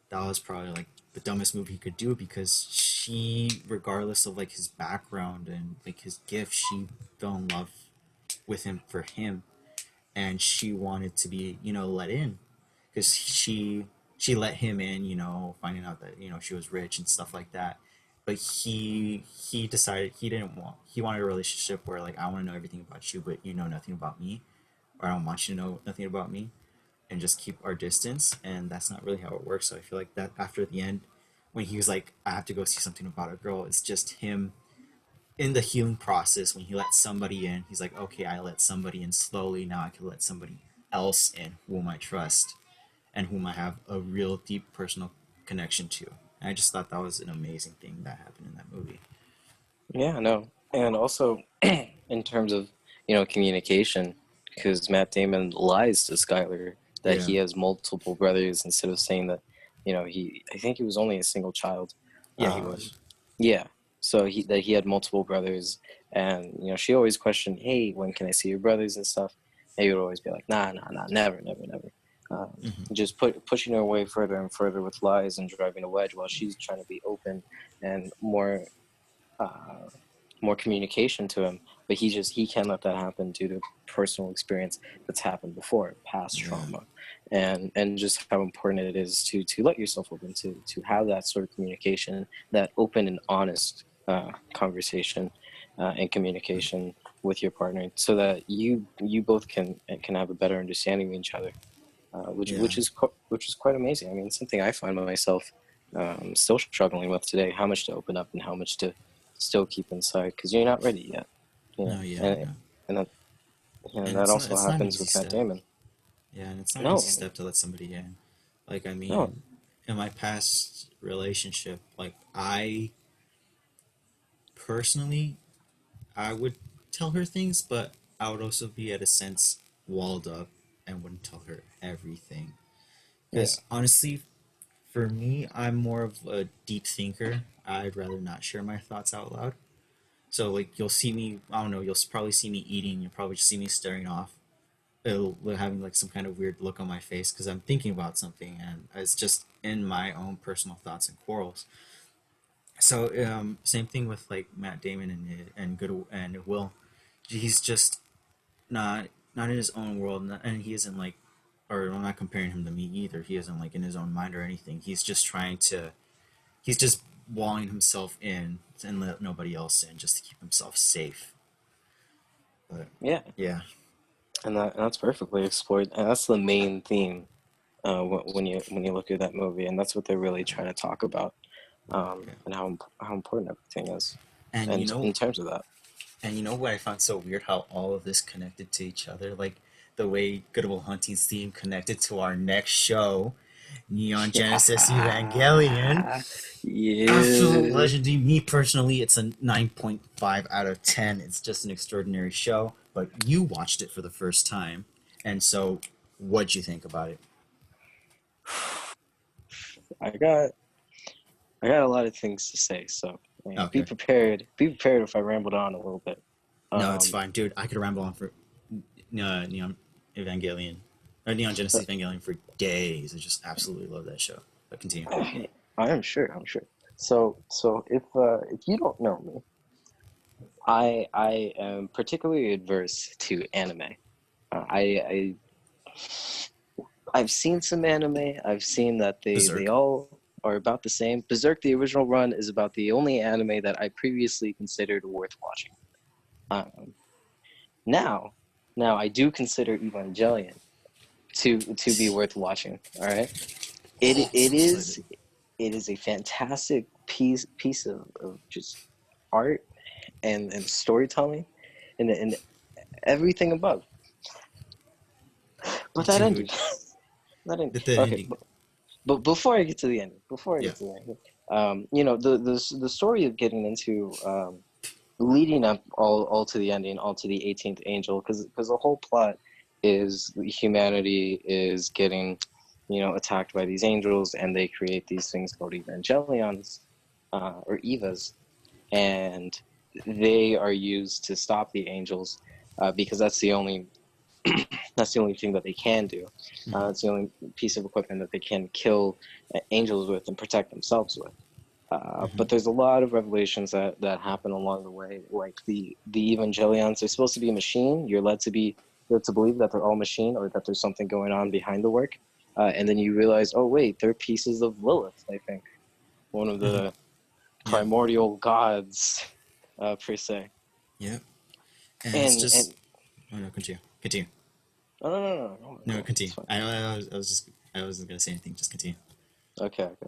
that was probably like the dumbest move he could do, because she, regardless of like his background and like his gift, she fell in love with him for him, and she wanted to be let in, because she let him in, finding out that she was rich and stuff like that. But he decided he wanted a relationship where, like, I want to know everything about you, but you know nothing about me, or I don't want you to know nothing about me, and just keep our distance. And that's not really how it works. So I feel like that after the end, when he was like, I have to go see something about a girl, it's just him in the healing process. When he lets somebody in, he's like, okay, I let somebody in slowly, now I can let somebody else in whom I trust and whom I have a real deep personal connection to. And I just thought that was an amazing thing that happened in that movie. yeah, no, and also in terms of communication, because Matt Damon lies to Skyler that Yeah. he has multiple brothers instead of saying that I think he was only a single child. Yeah, he um, was. yeah, so he had multiple brothers, and she always questioned, hey, when can I see your brothers and stuff, and he would always be like, nah, nah, nah, never, never, never. Hmm. Just pushing her away further and further with lies and driving a wedge while she's trying to be open and more uh, more communication to him, but he can't let that happen due to personal experience that's happened before, past Yeah. trauma, and just how important it is to let yourself open to have that sort of communication, that open and honest conversation and communication with your partner, so that you both can have a better understanding of each other, Yeah. which is quite amazing. I mean, it's something I find myself still struggling with today: how much to open up and how much to still keep inside, because you're not ready yet, you know. No, yeah, And no. and that And that also it's not an happens easy with Matt step. Damon. Yeah, and it's not an easy No, step to let somebody in. Like, I no, mean, in my past relationship, like, I personally, I would tell her things, but I would also be at a sense walled up and wouldn't tell her everything. yeah, Because honestly, for me, I'm more of a deep thinker. I'd rather not share my thoughts out loud. So, like, you'll see me, I don't know, you'll probably see me eating, you'll probably just see me staring off, having like some kind of weird look on my face because I'm thinking about something and it's just in my own personal thoughts and quarrels. So same thing with like Matt Damon and Good and Will. He's just not in his own world, and he isn't like, or I'm not comparing him to me either. He isn't like in his own mind or anything. He's just trying to. He's just walling himself in and let nobody else in just to keep himself safe. But yeah, yeah, and that's perfectly explored, and that's the main theme when you look at that movie, and that's what they're really trying to talk about, yeah. and how important everything is, And and in terms of that. And you know what I found so weird? How all of this connected to each other. Like the way Good Will Hunting's theme connected to our next show, Neon Genesis Evangelion. Yeah, Absolute yeah. legend. To me personally, it's a 9.5 out of 10. It's just an extraordinary show. But you watched it for the first time. And so, what'd you think about it? I got I got a lot of things to say, so be Okay. prepared. Be prepared if I rambled on a little bit. No, it's Um, fine. Dude, I could ramble on for Neon Evangelion. Neon Genesis but Evangelion for days. I just absolutely love that show. But continue. I am sure. I'm sure. So if you don't know me, I am particularly adverse to anime. I I've seen some anime. I've seen that they Berserk. all are about the same. Berserk, the original run, is about the only anime that I previously considered worth watching. Um, now, now I do consider Evangelion to be worth watching. All right, Oh, I'm it so excited. is a fantastic piece of just art and storytelling and everything above. But that ended. Dude, That ended. the Okay, ending. but before I get to the ending, Yeah. you know, the story of getting into leading up all to the ending, all to the 18th angel, because the whole plot is humanity is getting, you know, attacked by these angels, and they create these things called evangelions, or evas, and they are used to stop the angels, because that's the only thing that they can do. Mm-hmm. It's the only piece of equipment that they can kill angels with and protect themselves with. Mm-hmm. But there's a lot of revelations that happen along the way, like the Evangelions. They're supposed to be a machine. You're led to believe that they're all machine, or that there's something going on behind the work. And then you realize, oh wait, they're pieces of Lilith. I think one of Mm-hmm. the Yeah. primordial gods, per se. Yeah. And it's And just. Oh no, continue. Continue. no, no, no, no, no, No, no, it's continue. fine. I was just. I wasn't gonna say anything. Just continue. Okay, okay.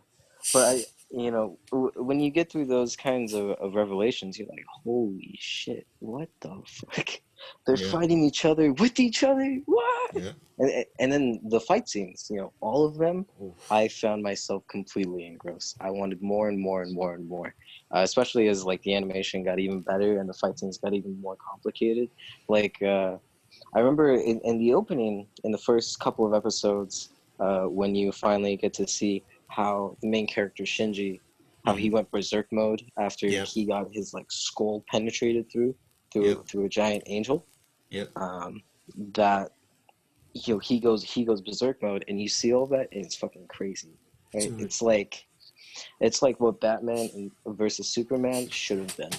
But you know, when you get through those kinds of revelations, you're like, holy shit, what the fuck? They're Yeah. fighting each other with each other. What? Yeah. And then the fight scenes, you know, all of them, Oof. I found myself completely engrossed. I wanted more and more and more and more, especially as like the animation got even better and the fight scenes got even more complicated. Like I remember in the opening, in the first couple of episodes, when you finally get to see how the main character Shinji, how Mm-hmm. he went berserk mode after Yep. he got his like skull penetrated Yep. through a giant angel. Yep. Um, that you know he goes berserk mode, and you see all that, and it's fucking crazy, right? Dude. It's like what Batman versus Superman should have been.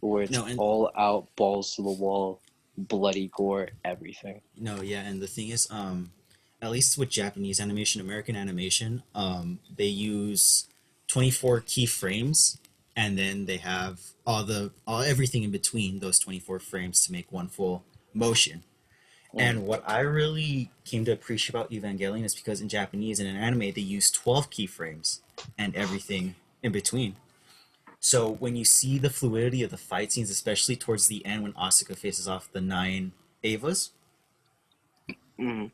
where it's No, and all out, balls to the wall, bloody gore, everything. no, yeah, and the thing is, at least with Japanese animation, American animation, they use 24 keyframes, and then they have all everything in between those 24 frames to make one full motion. Mm. And what I really came to appreciate about Evangelion is because in Japanese and in anime they use 12 keyframes and everything in between. So when you see the fluidity of the fight scenes, especially towards the end when Asuka faces off the nine Avas, Mm.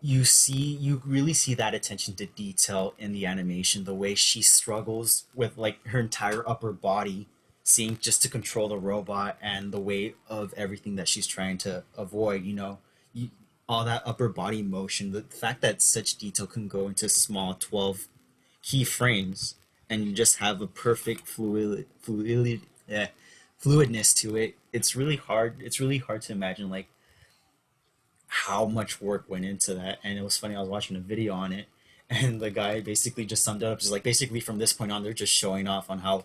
you really see that attention to detail in the animation, the way she struggles with like her entire upper body seeing just to control the robot and the weight of everything that she's trying to avoid, you, all that upper body motion, the fact that such detail can go into small 12 key frames and you just have a perfect fluidness to it. It's really hard to imagine like how much work went into that. And it was funny, I was watching a video on it, and the guy basically just summed it up, just like basically from this point on they're just showing off on how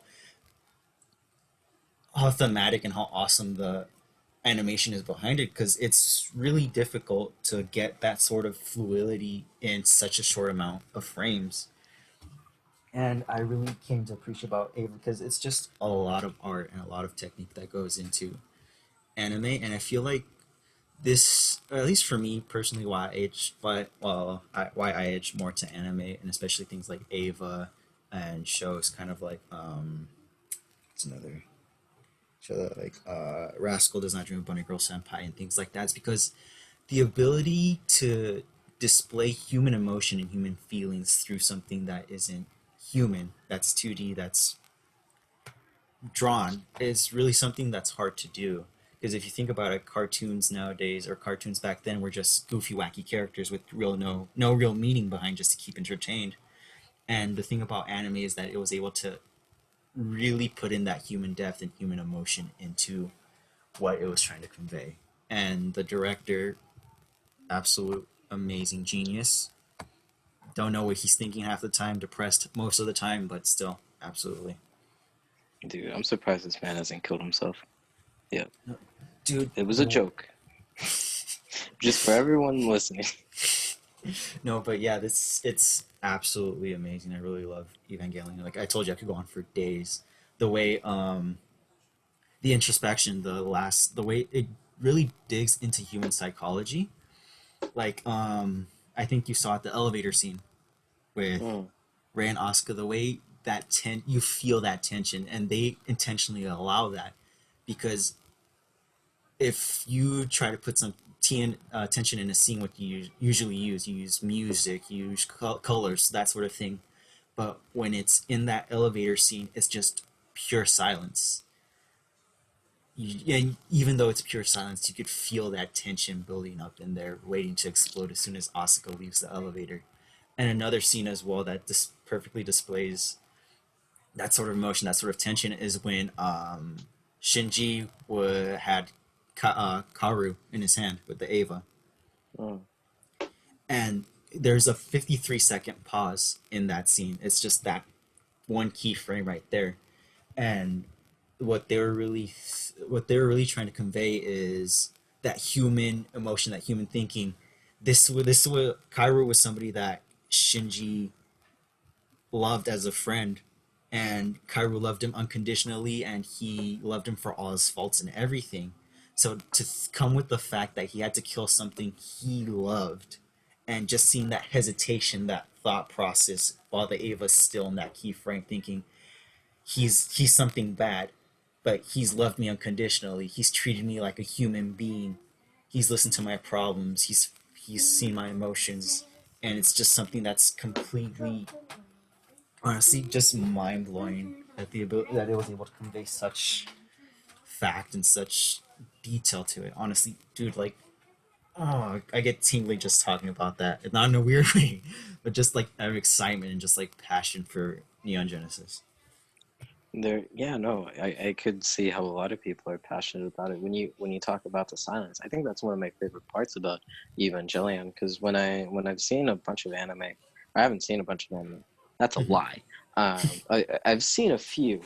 thematic and how awesome the animation is behind it, because it's really difficult to get that sort of fluidity in such a short amount of frames. And I really came to appreciate about Ava because it's just a lot of art and a lot of technique that goes into anime, and I feel like this, or at least for me personally, why I edge more to anime, and especially things like Ava and shows kind of like it's another show that like Rascal Does Not Dream of Bunny Girl Senpai and things like that, is because the ability to display human emotion and human feelings through something that isn't human, that's 2D, that's drawn, is really something that's hard to do. Because if you think about it, cartoons nowadays or cartoons back then were just goofy, wacky characters with no real meaning behind, just to keep entertained. And the thing about anime is that it was able to really put in that human depth and human emotion into what it was trying to convey. And the director, absolute amazing genius. Don't know what he's thinking half the time, depressed most of the time, but still, absolutely. Dude, I'm surprised this man hasn't killed himself. Yeah, Dude, it was a joke. Just for everyone listening. no, but yeah, this it's absolutely amazing. I really love Evangelion. Like I told you, I could go on for days. The way the introspection, the way it really digs into human psychology. Like I think you saw at the elevator scene with Mm. Ray and Asuka. The way you feel that tension, and they intentionally allow that because if you try to put some tension in a scene, what you usually use, you use music, you use colors, that sort of thing. But when it's in that elevator scene, it's just pure silence. And even though it's pure silence, you could feel that tension building up in there, waiting to explode as soon as Asuka leaves the elevator. And another scene as well that perfectly displays that sort of emotion, that sort of tension, is when Shinji had Karu in his hand with the Ava, Mm. and there's a 53-second pause in that scene. It's just that one key frame right there, and what they were really trying to convey is that human emotion, that human thinking. This was Kairo was somebody that Shinji loved as a friend, and Kairo loved him unconditionally, and he loved him for all his faults and everything. So to come with the fact that he had to kill something he loved, and just seeing that hesitation, that thought process, while the Ava's still in that key frame, thinking he's something bad, but he's loved me unconditionally. He's treated me like a human being. He's listened to my problems. He's seen my emotions, and it's just something that's completely, honestly, just mind blowing that that it was able to convey such fact and such detail to it. Honestly, dude, like, oh, I get tingly just talking about that. Not in a weird way, but just like excitement and just like passion for Neon Genesis. Yeah, no, I could see how a lot of people are passionate about it. When you talk about the silence, I think that's one of my favorite parts about Evangelion. Because when I've seen a bunch of anime, I haven't seen a bunch of anime. That's a Mm-hmm. lie. I've seen a few,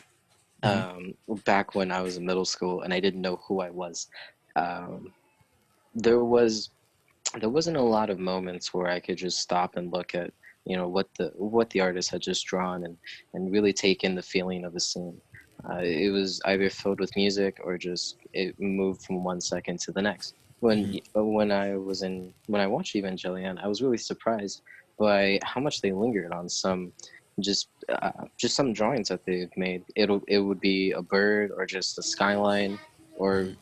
Mm-hmm. um, back when I was in middle school and I didn't know who I was. Um, there was there wasn't a lot of moments where I could just stop and look at, what the artist had just drawn, and really take in the feeling of the scene. It was either filled with music or just it moved from one second to the next. Mm-hmm. When I watched Evangelion, I was really surprised by how much they lingered on just some drawings that they've made. It would be a bird or just a skyline or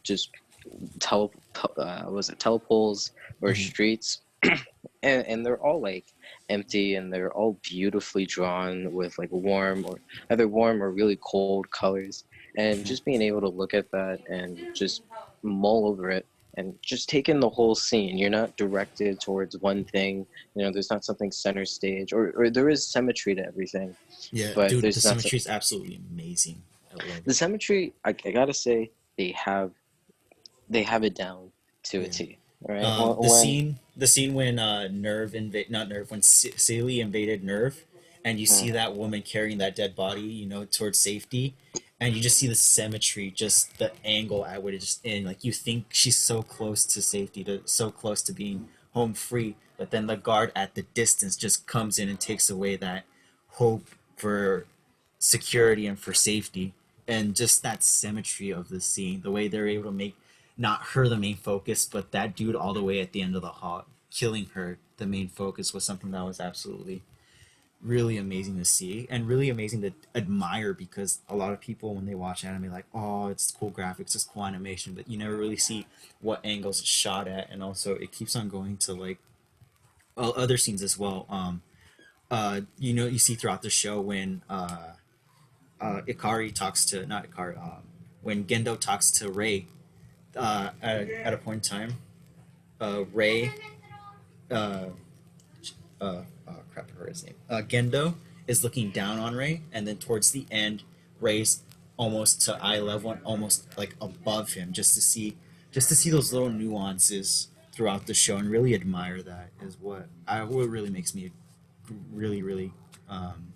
just was it telepoles or Mm-hmm. streets, and they're all like empty, and they're all beautifully drawn with like warm or really cold colors, and Mm-hmm. just being able to look at that and just mull over it and just take in the whole scene. You're not directed towards one thing. There's not something center stage, or there is symmetry to everything, Yeah, but dude, the there's not symmetry is absolutely amazing. I love the it. symmetry. I gotta say they have it down to a Yeah. T. Right? When, The scene when Nerve invade not Nerve when Celie invaded Nerve, and you mm, see that woman carrying that dead body, towards safety, and you just see the symmetry, just the angle at what it's just in. Like you think she's so close to safety, so close to being home free, but then the guard at the distance just comes in and takes away that hope for security and for safety, and just that symmetry of the scene, the way they're able to make not her the main focus, but that dude all the way at the end of the hall killing her the main focus was something that was absolutely really amazing to see and really amazing to admire, because a lot of people when they watch anime like, oh, it's cool graphics, it's cool animation, but you never really see what angles it's shot at, and also it keeps on going to like other scenes as well. You see throughout the show when Ikari talks to not Ikari, when Gendo talks to Ray at a point in time, Ray, uh, crap, I heard his name. Gendo is looking down on Ray, and then towards the end, Ray's almost to eye level and almost like above him, just to see those little nuances throughout the show and really admire that is what really makes me a really really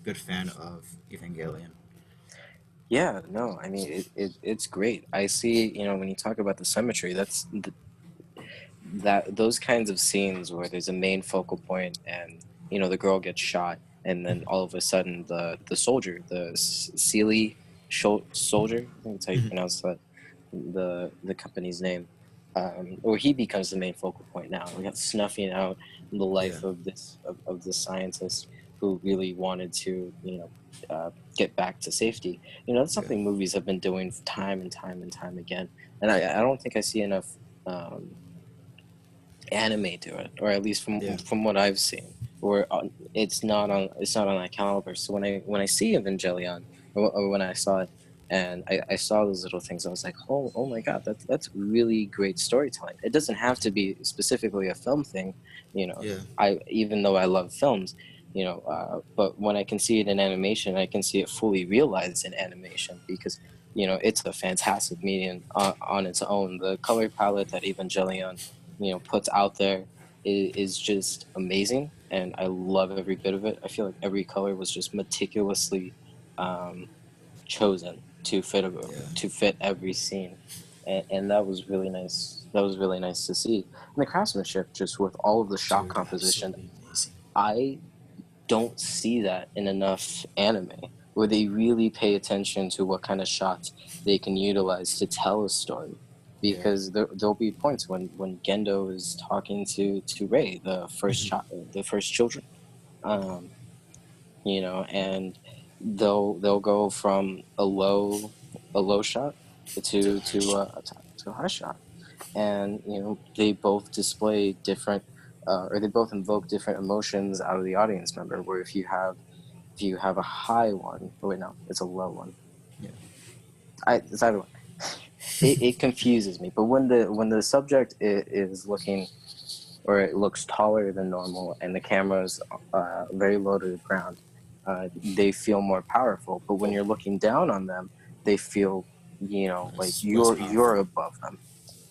good fan of Evangelion. yeah, no, I mean it's great. I see, when you talk about the symmetry, that those kinds of scenes where there's a main focal point and the girl gets shot, and then all of a sudden the soldier, the Sealy soldier, I think that's how you Mm-hmm. pronounce that, the company's name, or he becomes the main focal point now. We got snuffing out the Yeah, life of this scientist who really wanted to get back to safety. That's yeah, something movies have been doing time and time and time again, and I don't think I see enough anime do it, or at least yeah, from what I've seen, or it's not on that caliber. So when I see Evangelion, or when I saw it, and I saw those little things, I was like, oh my god, that's really great storytelling. It doesn't have to be specifically a film thing, yeah, I even though I love films, but when I can see it in animation, I can see it fully realized in animation, because it's a fantastic medium on its own. The color palette that Evangelion puts out there is just amazing, and I love every bit of it. I feel like every color was just meticulously um, chosen yeah. to fit every scene, and that was really nice. That was really nice to see. And the craftsmanship, just with all of the shot Dude, composition, absolutely amazing. I don't see that in enough anime, where they really pay attention to what kind of shots they can utilize to tell a story. Yeah. Because there'll be points when Gendo is talking to Rei, Mm-hmm. the first children, um, and they'll go from a low shot To to high shot. to a high shot, and they both display different, or they both invoke different emotions out of the audience member. Where if you have a high one, oh wait, no, it's a low one. Yeah. It's either one. It confuses me. But when the subject is looking, or it looks taller than normal, and the camera's very low to the ground, they feel more powerful. But when Oh, you're looking down on them, they feel like it's less you're powerful. above them.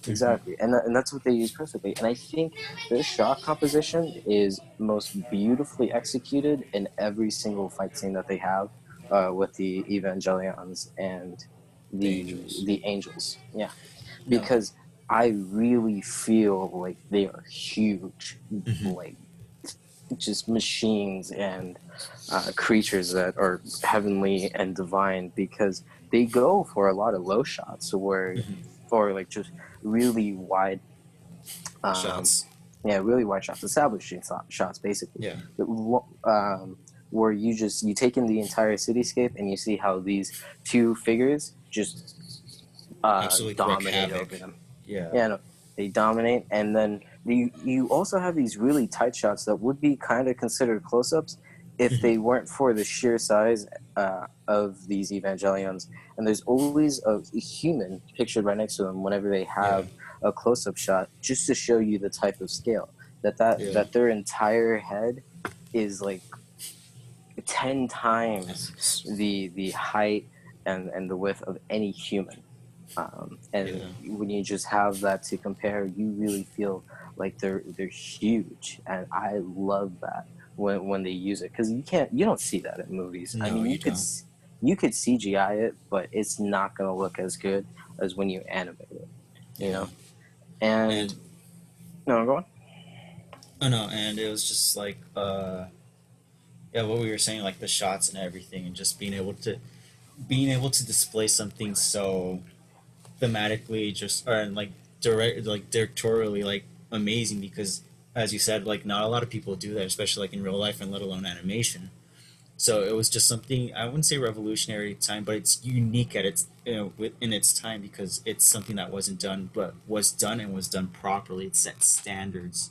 Mm-hmm. Exactly, and that's what they use perfectly. And I think their shot composition is most beautifully executed in every single fight scene that they have, with the Evangelions and The the Angels. the Angels. Yeah, No. because I really feel like they are huge, Hmm. like just machines and creatures that are heavenly and divine because they go for a lot of low shots where Hmm. or like just really wide um, Shots. yeah, really wide shots, establishing shots, basically. Yeah. Um, where you take in the entire cityscape and you see how these two figures just Absolutely wreak dominate over havoc. them. Yeah. Yeah, no, they dominate, and then you also have these really tight shots that would be kind of considered close-ups if Hmm. they weren't for the sheer size of these Evangelions. And there's always a human pictured right next to them whenever they Yeah. have a close-up shot, just to show you the type of scale Yeah. that their entire head is like 10 And times it's- the height and the width of any human. And yeah. when you just have that to compare, you really feel like they're huge, and I love that when they use it because you don't see that in movies. I No, mean, you don't. you could CGI it, but it's not gonna look as good as when you animate it, you Yeah. know. And And no, go on. oh no, and it was just like yeah, what we were saying, like the shots and everything, and just being able to display something so thematically just or like direct like directorially like amazing because as you said, like not a lot of people do that, especially like in real life and let alone animation. So it was just something I wouldn't say revolutionary at the time, but it's unique at its in its time because it's something that wasn't done, but was done and was done properly. It set standards.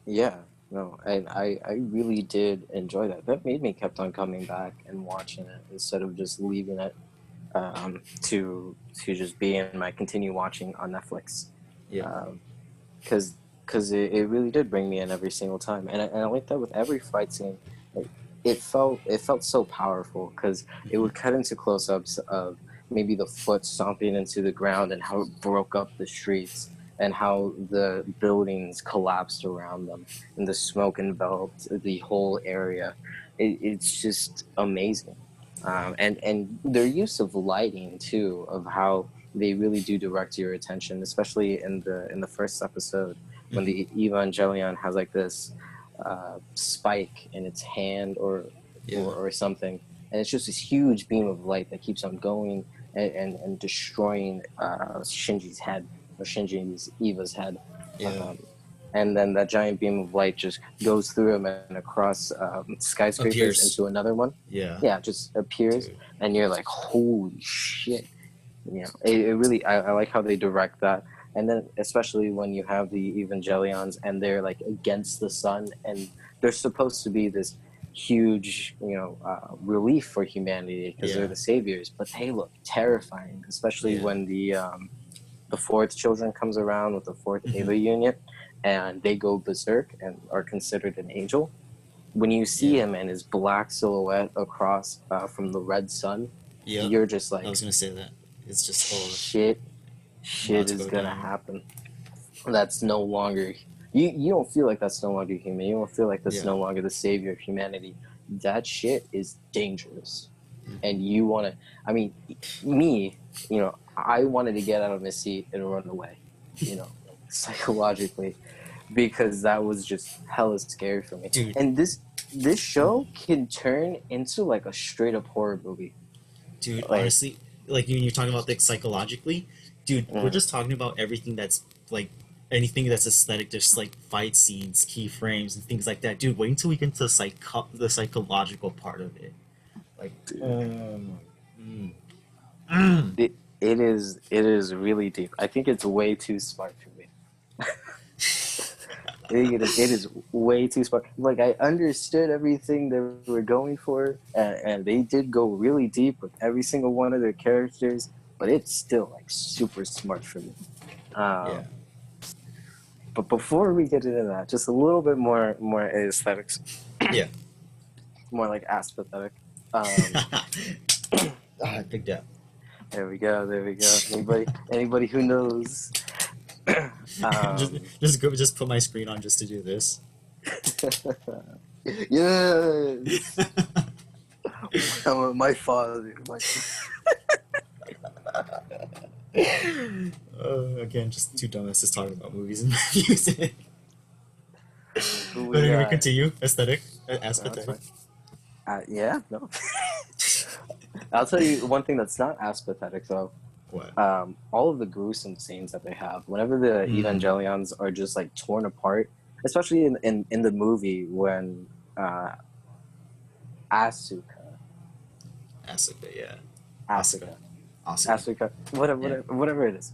Yeah, no, and I really did enjoy that. That made me kept on coming back and watching it instead of just leaving it to just be in my continue watching on Netflix. Yeah. Um, because it really did bring me in every single time, and I like that with every fight scene. Like, it felt so powerful because it Hmm. would cut into close-ups of maybe the foot stomping into the ground and how it broke up the streets and how the buildings collapsed around them and the smoke enveloped the whole area. It's just amazing. Yeah. And their use of lighting too, of how they really do direct your attention, especially in the first episode when Hmm. the Evangelion has like this spike in its hand Yeah. or something, and it's just this huge beam of light that keeps on going and destroying Shinji's head or Shinji's Eva's head. Yeah. Um, and then that giant beam of light just goes through him and across skyscrapers Appears. into another one. Yeah. Yeah, just appears, Dude. and you're like, holy shit. It really, I like how they direct that. And then, especially when you have the Evangelions and they're like against the sun, and they're supposed to be this huge, relief for humanity because they're Yeah. the saviors, but they look terrifying, especially Yeah. when the fourth children comes around with the fourth Hmm. Eva unit, and they go berserk and are considered an angel. When you see Yeah. him and his black silhouette across from the red sun, Yep. you're just I was like, gonna say that. It's just shit, about shit to is go gonna down. happen. That's no longer you don't feel like that's no longer human. You don't feel like that's Yeah. no longer the savior of humanity. That shit is dangerous. Hmm. And you wanna I mean, me, I wanted to get out of my seat and run away, psychologically, because that was just hella scary for me. Dude. And this show can turn into like a straight up horror movie. Dude, Like, honestly, like you're talking about like psychologically, dude, we're mm, just talking about everything that's like anything that's aesthetic, just like fight scenes, keyframes, and things like that. Dude, wait until we get into the psychological part of it. Like, mm, mm. it is really deep. I think it's way too smart for me. It is way too smart. Like, I understood everything they were going for, and they did go really deep with every single one of their characters. But it's still like super smart for me. Yeah, Um, but before we get into that, just a little bit more aesthetics, yeah. more like aesthetic. Um, Ah, big death. there we go. There we go. Anybody who knows. just, um, just put my screen on just to do this. yes. My father. Again, just two dumbasses talking about movies and music. Who But we anyway, got? continue. Aesthetic, No, that's aesthetic. fine. Yeah, no. I'll tell you one thing that's not as pathetic though. What? All of the gruesome scenes that they have, whenever the Mm, Evangelions are just like torn apart, especially in the movie when uh, Asuka, Asuka, yeah. Asuka. Asuka, Asuka. Asuka, Yeah. whatever it is,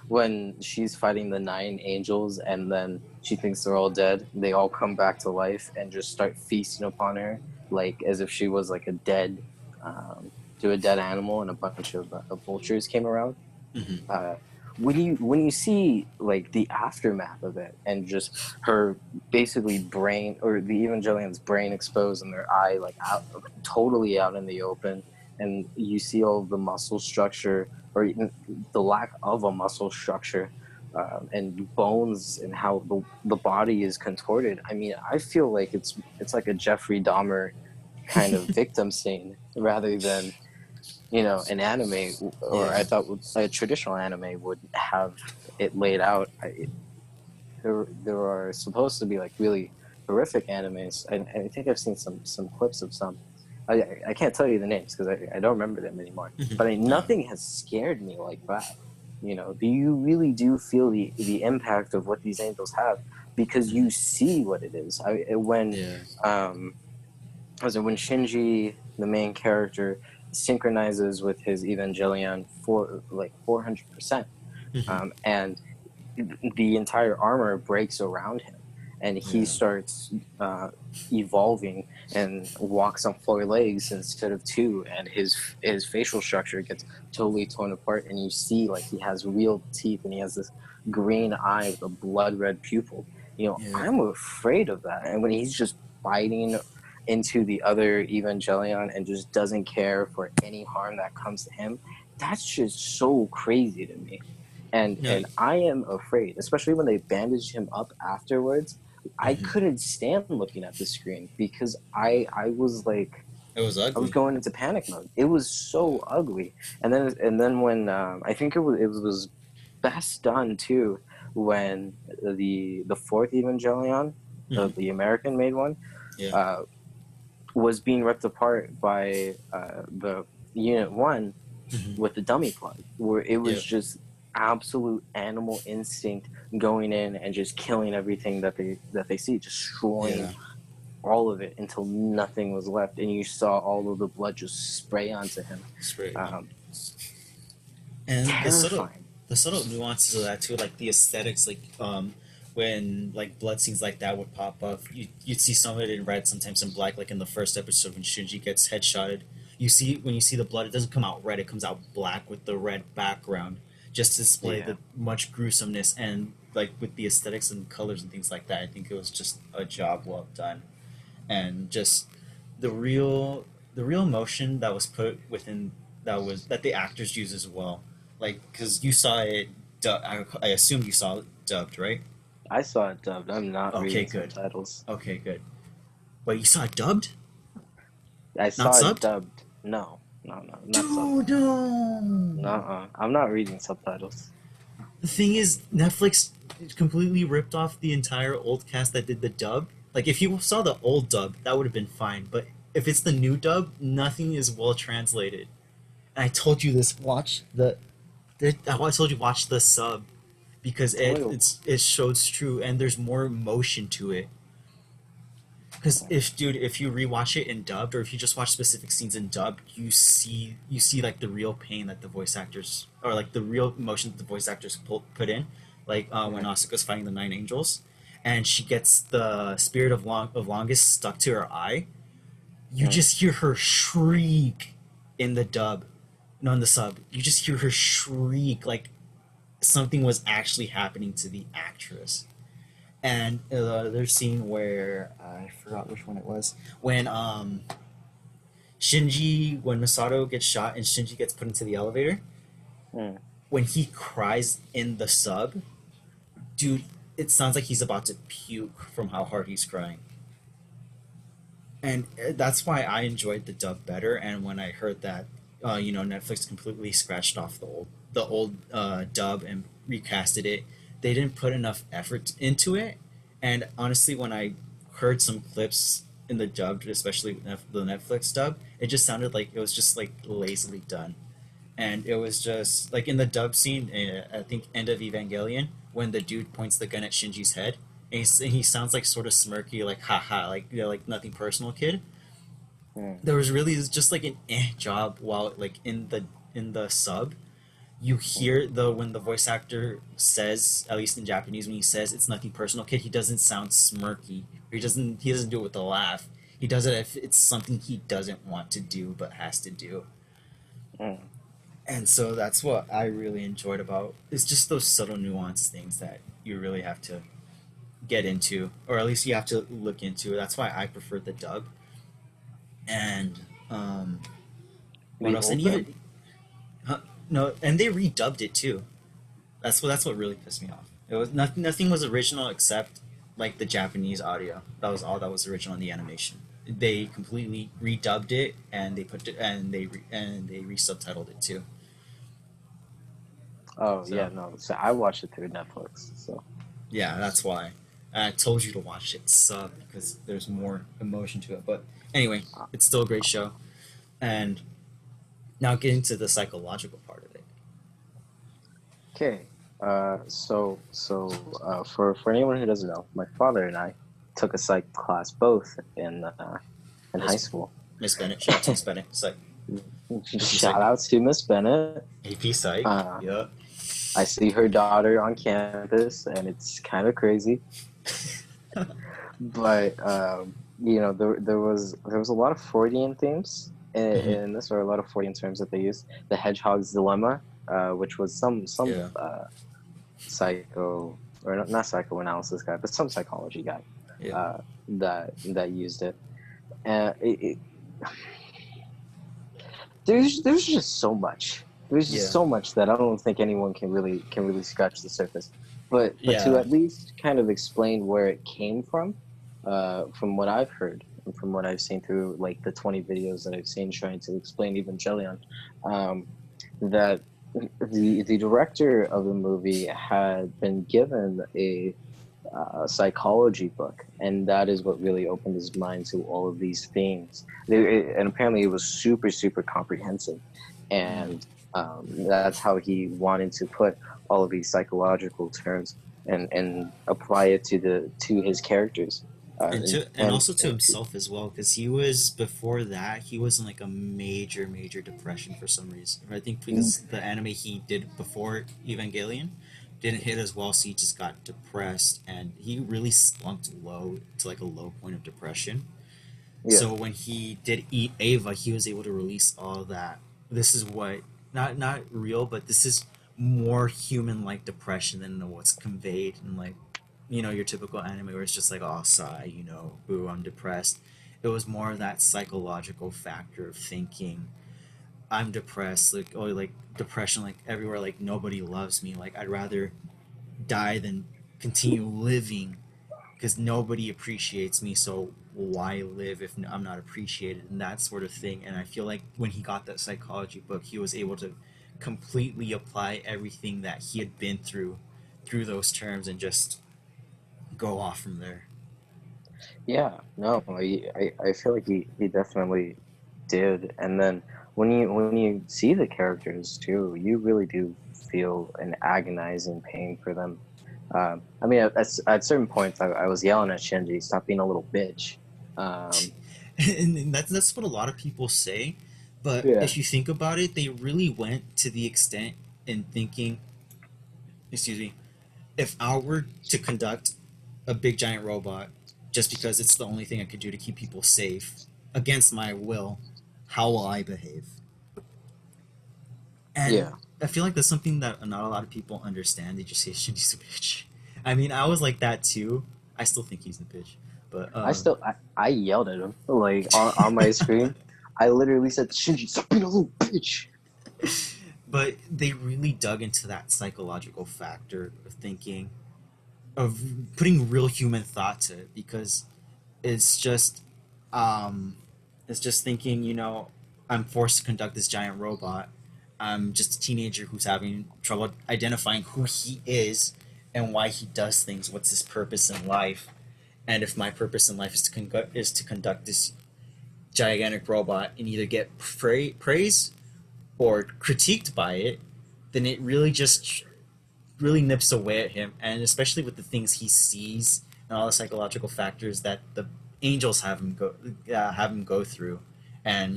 when she's fighting the nine angels and then she thinks they're all dead, they all come back to life and just start feasting upon her, like as if she was like a dead, um, to a dead animal, and a bunch of vultures came around. Hmm. uh, when you see like the aftermath of it and just her basically brain, or the Evangelion's brain exposed and their eye like out, totally out in the open, and you see all of the muscle structure, or even the lack of a muscle structure, and bones, and how the body is contorted. I mean, I feel like it's like a Jeffrey Dahmer kind of victim scene rather than an anime, or I Yeah. thought a traditional anime would have it laid out. There are supposed to be like really horrific animes. I think I've seen some clips of some. I can't tell you the names because I don't remember them anymore. Hmm. But No. nothing has scared me like that. Do you really do feel the impact of what these angels have, because Hmm. you see what it is. Yeah. Um, was it when Shinji, the main character, synchronizes with his Evangelion for like 400%, Hmm. and the entire armor breaks around him, and he Yeah. starts evolving and walks on four legs instead of two, and his facial structure gets totally torn apart, and you see like he has real teeth, and he has this green eye with a blood red pupil. Yeah. I'm afraid of that, and when he's just biting into the other Evangelion and just doesn't care for any harm that comes to him, that's just so crazy to me. and No. and I am afraid, especially when they bandaged him up afterwards. I Hmm. couldn't stand looking at the screen because I was like, It was I was ugly. going into panic mode. It was so ugly. And then when I think it was best done too, when the fourth Evangelion, Hmm. the American made one, Yeah. uh, was being ripped apart by the Unit One Hmm. with the dummy plug, where it Yeah. was just absolute animal instinct going in and just killing everything that they see, destroying Yeah. all of it until nothing was left, and you saw all of the blood just spray onto him. Straight. Um, And Terrifying. the subtle nuances of that too, like the aesthetics, like when like blood scenes like that would pop up, you'd see some of it in red, sometimes in black, like in the first episode when Shinji gets headshotted. When you see the blood, it doesn't come out red, it comes out black with the red background, just to display Yeah. the much gruesomeness. And like with the aesthetics and colors and things like that, I think it was just a job well done. And just the real the real emotion that was put within, that the actors use as well, like because you saw it I assume you saw it dubbed, right? I saw it dubbed. I'm not Okay, reading good. subtitles. Okay, good. But you saw it dubbed, I not saw it subbed? dubbed. No, no, no, not subbed. Dude, no. I'm not reading subtitles. The thing is, Netflix completely ripped off the entire old cast that did the dub. Like, if you saw the old dub, that would have been fine. But if it's the new dub, nothing is well translated. And I told you this. I told you watch the sub because Wait, it shows true and there's more emotion to it. Because if you rewatch it in dubbed, or if you just watch specific scenes in dubbed, you see like the real pain that the voice actors, or like the real emotion that the voice actors put in, like when Asuka's fighting the nine angels, and she gets the spirit of longest stuck to her eye. You mm, just hear her shriek in the dub, no, in the sub. You just hear her shriek like something was actually happening to the actress. And there's scene where I forgot which one it was, when when Masato gets shot and Shinji gets put into the elevator. mm. When he cries in the sub, dude, it sounds like he's about to puke from how hard he's crying. And that's why I enjoyed the dub better. And when I heard that, Netflix completely scratched off the old dub and recasted it, they didn't put enough effort into it. And honestly, when I heard some clips in the dubbed, especially the Netflix dub, it just sounded like it was just like lazily done. And it was just like in the dub scene, I think end of Evangelion, when the dude points the gun at Shinji's head, and he sounds like sort of smirky, like haha, like like nothing personal, kid. Mm, There was really just like an job while like in the sub. You mm, hear the when the voice actor says, at least in Japanese, when he says it's nothing personal, kid, he doesn't sound smirky. He doesn't do it with a laugh. He does it if it's something he doesn't want to do but has to do. mm. And so that's what I really enjoyed about it's just those subtle nuanced things that you really have to get into, or at least you have to look into. That's why I prefer the dub. And what The else? And old dub? even no, and they redubbed it too. That's what really pissed me off. It was nothing. Nothing was original except like the Japanese audio. That was all that was original in the animation. They completely redubbed it and they put it and they re-subtitled it too. Oh So yeah, no. So I watched it through Netflix. So yeah, that's why. I told you to watch it sub because there's more emotion to it. But anyway, it's still a great show. And now getting to the psychological part of it. okay. For anyone who doesn't know, my father and I took a psych class both in high Miss school. Miss Bennett, shout out to Miss Bennett. It's like AP Shout Psych. out to Miss Bennett. AP Psych. Uh, Yep. I see her daughter on campus, and it's kind of crazy. But there was a lot of Freudian themes Hmm. in this, or a lot of Freudian terms that they used. The hedgehog's dilemma, which was some Yeah. psycho, or not psychoanalysis guy, but some psychology guy Yeah. that used it. And there's just so much. There's just Yeah. so much that I don't think anyone can really scratch the surface. But to Yeah. at least kind of explain where it came from what I've heard and from what I've seen through like the 20 videos that I've seen trying to explain Evangelion, um, that the director of the movie had been given a psychology book, and that is what really opened his mind to all of these themes. And apparently, it was super, super comprehensive, and that's how he wanted to put all of these psychological terms and apply it to his characters. And also to himself as well, because he was before that he was in like a major depression for some reason. I think because the anime he did before Evangelion didn't hit as well, so he just got depressed and he really slumped low to like a low point of depression. Yeah, So when he did eat Ava, he was able to release all that. This is what not real, but this is more human like depression than what's conveyed in like your typical anime where it's just like oh sigh, boo, I'm depressed. It was more of that psychological factor of thinking I'm depressed, like oh like depression like everywhere, like nobody loves me, like I'd rather die than continue living because nobody appreciates me, so why live if I'm not appreciated, and that sort of thing. And I feel like when he got that psychology book, he was able to completely apply everything that he had been through those terms and just go off from there. yeah, no, I feel like he definitely did. And then when you see the characters too, you really do feel an agonizing pain for them. I mean, at certain points, I was yelling at Shinji, "Stop being a little bitch." Um, And that's what a lot of people say, but yeah, if you think about it, they really went to the extent in thinking, excuse me, if I were to conduct a big giant robot just because it's the only thing I could do to keep people safe against my will, how will I behave? And yeah. I feel like that's something that not a lot of people understand. They just say Shinji's a bitch. I mean, I was like that too. I still think he's a bitch, but I yelled at him like on my screen. I literally said, "Shinji, stop being a little bitch." but they really dug into that psychological factor of thinking, of putting real human thought to it, because it's just um, is just thinking, I'm forced to conduct this giant robot. I'm just a teenager who's having trouble identifying who he is and why he does things. What's his purpose in life? And if my purpose in life is to conduct this gigantic robot and either get praise or critiqued by it, then it really just really nips away at him, and especially with the things he sees and all the psychological factors that the angels have him go through, and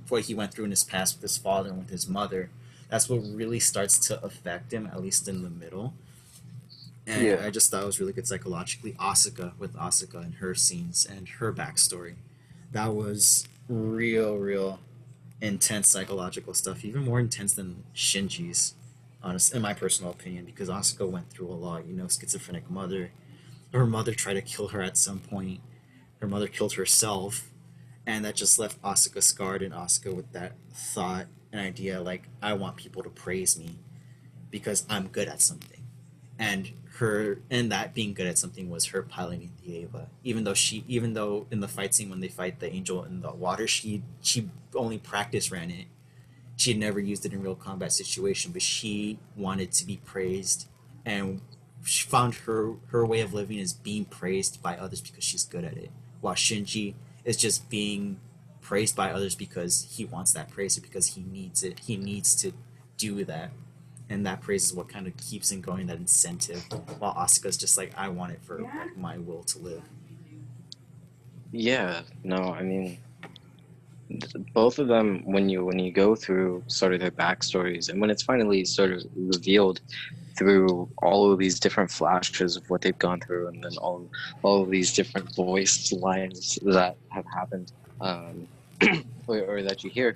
what he went through in his past with his father and with his mother. That's what really starts to affect him, at least in the middle. And Yeah. I just thought it was really good psychologically. Asuka and her scenes and her backstory, that was real intense psychological stuff, even more intense than Shinji's, honest in my personal opinion, because Asuka went through a lot. Schizophrenic mother. Her mother tried to kill her at some point. Her mother killed herself, and that just left Asuka scarred, and Asuka with that thought and idea like, I want people to praise me because I'm good at something. And that being good at something was her piloting the Ava. Even though in the fight scene when they fight the angel in the water, she only practice ran it. She had never used it in real combat situation, but she wanted to be praised, and she found her way of living is being praised by others because she's good at it. While Shinji is just being praised by others because he wants that praise, or because he needs it. He needs to do that, and that praise is what kind of keeps him going. That incentive. While Asuka's just like, I want it for like my will to live. Yeah. No, I mean, both of them, when you go through sort of their backstories, and when it's finally sort of revealed through all of these different flashes of what they've gone through, and then all of these different voiced lines that have happened, um, or that you hear,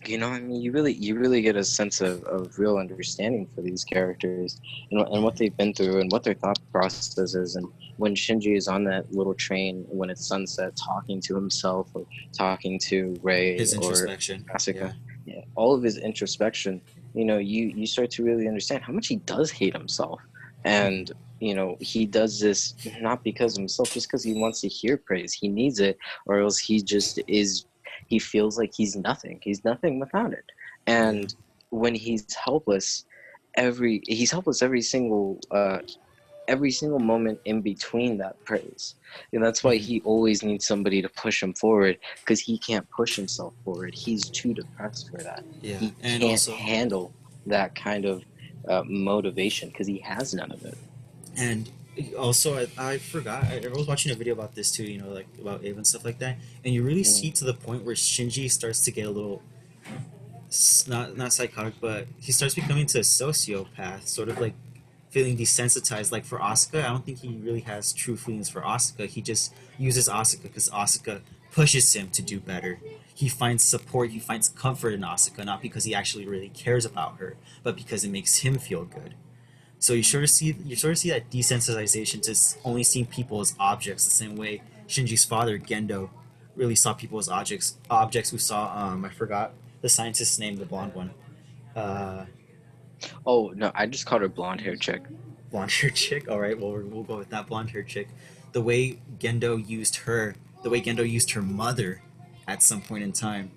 I mean, you really get a sense of real understanding for these characters, and what they've been through and what their thought process is. And when Shinji is on that little train when it's sunset, talking to himself or talking to Rei His or introspection. Asuka, Yeah. yeah, all of his introspection, you start to really understand how much he does hate himself. Mm-hmm. And he does this not because of himself, just because he wants to hear praise. He needs it, or else he just is, he feels like he's nothing without it. Yeah. And when he's helpless every single moment in between that praise. And that's why Mm-hmm. he always needs somebody to push him forward, because he can't push himself forward. He's too depressed for that. Yeah. He And can't also, handle that kind of motivation, because he has none of it. And also, I forgot. I was watching a video about this too. Like about Ava and stuff like that. And you really Mm. see to the point where Shinji starts to get a little not psychotic, but he starts becoming to a sociopath, sort of like feeling desensitized. Like for Asuka, I don't think he really has true feelings for Asuka. He just uses Asuka because Asuka pushes him to do better. He finds support, he finds comfort in Asuka, not because he actually really cares about her, but because it makes him feel good. So you sort of see that desensitization to only seeing people as objects, the same way Shinji's father Gendo really saw people as objects. Objects who saw I forgot the scientist's name, the blonde one, uh, Oh no, I just called her blonde hair chick. blonde haired chick. All right, well we'll go with that blonde haired chick. The way Gendo used her, the way Gendo used her mother, at some point in time,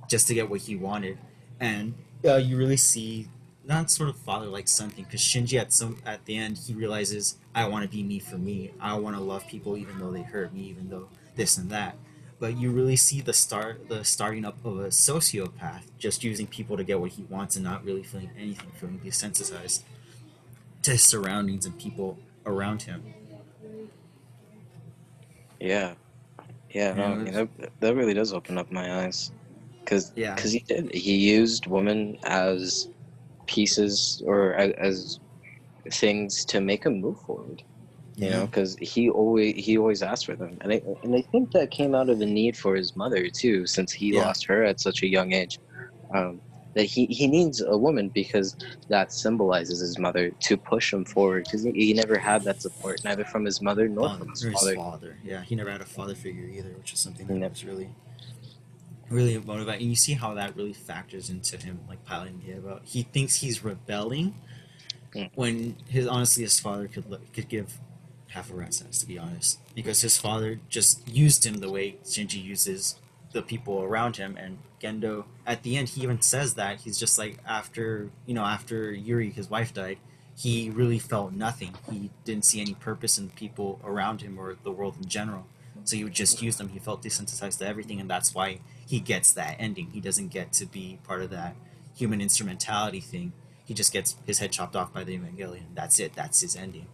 just to get what he wanted. And you really see not sort of father like son thing, because Shinji at the end he realizes, I want to be me for me. I want to love people even though they hurt me, even though this and that. But you really see the starting up of a sociopath, just using people to get what he wants and not really feeling anything, feeling desensitized to his surroundings and people around him. Yeah, yeah, no, And I it mean, was, that really does open up my eyes, because yeah, he used women as pieces, or as things to make him move forward. yeah, Because he always asked for them, and I think that came out of the need for his mother too, since he yeah. lost her at such a young age. Um, that he needs a woman, because that symbolizes his mother to push him forward, because he never had that support, neither from his mother nor Father from his or his father. father. Yeah, he never had a father figure either, which is something He that never, was really motivating. And you see how that really factors into him like piloting the about. He thinks he's rebelling mm, when his honestly his father could give half a rat's ass, to be honest, because his father just used him the way Shinji uses the people around him. And Gendo, at the end, he even says that he's just like, after Yuri, his wife, died, he really felt nothing. He didn't see any purpose in the people around him or the world in general. So he would just use them. He felt desensitized to everything, and that's why he gets that ending. He doesn't get to be part of that human instrumentality thing. He just gets his head chopped off by the Evangelion. That's it. That's his ending.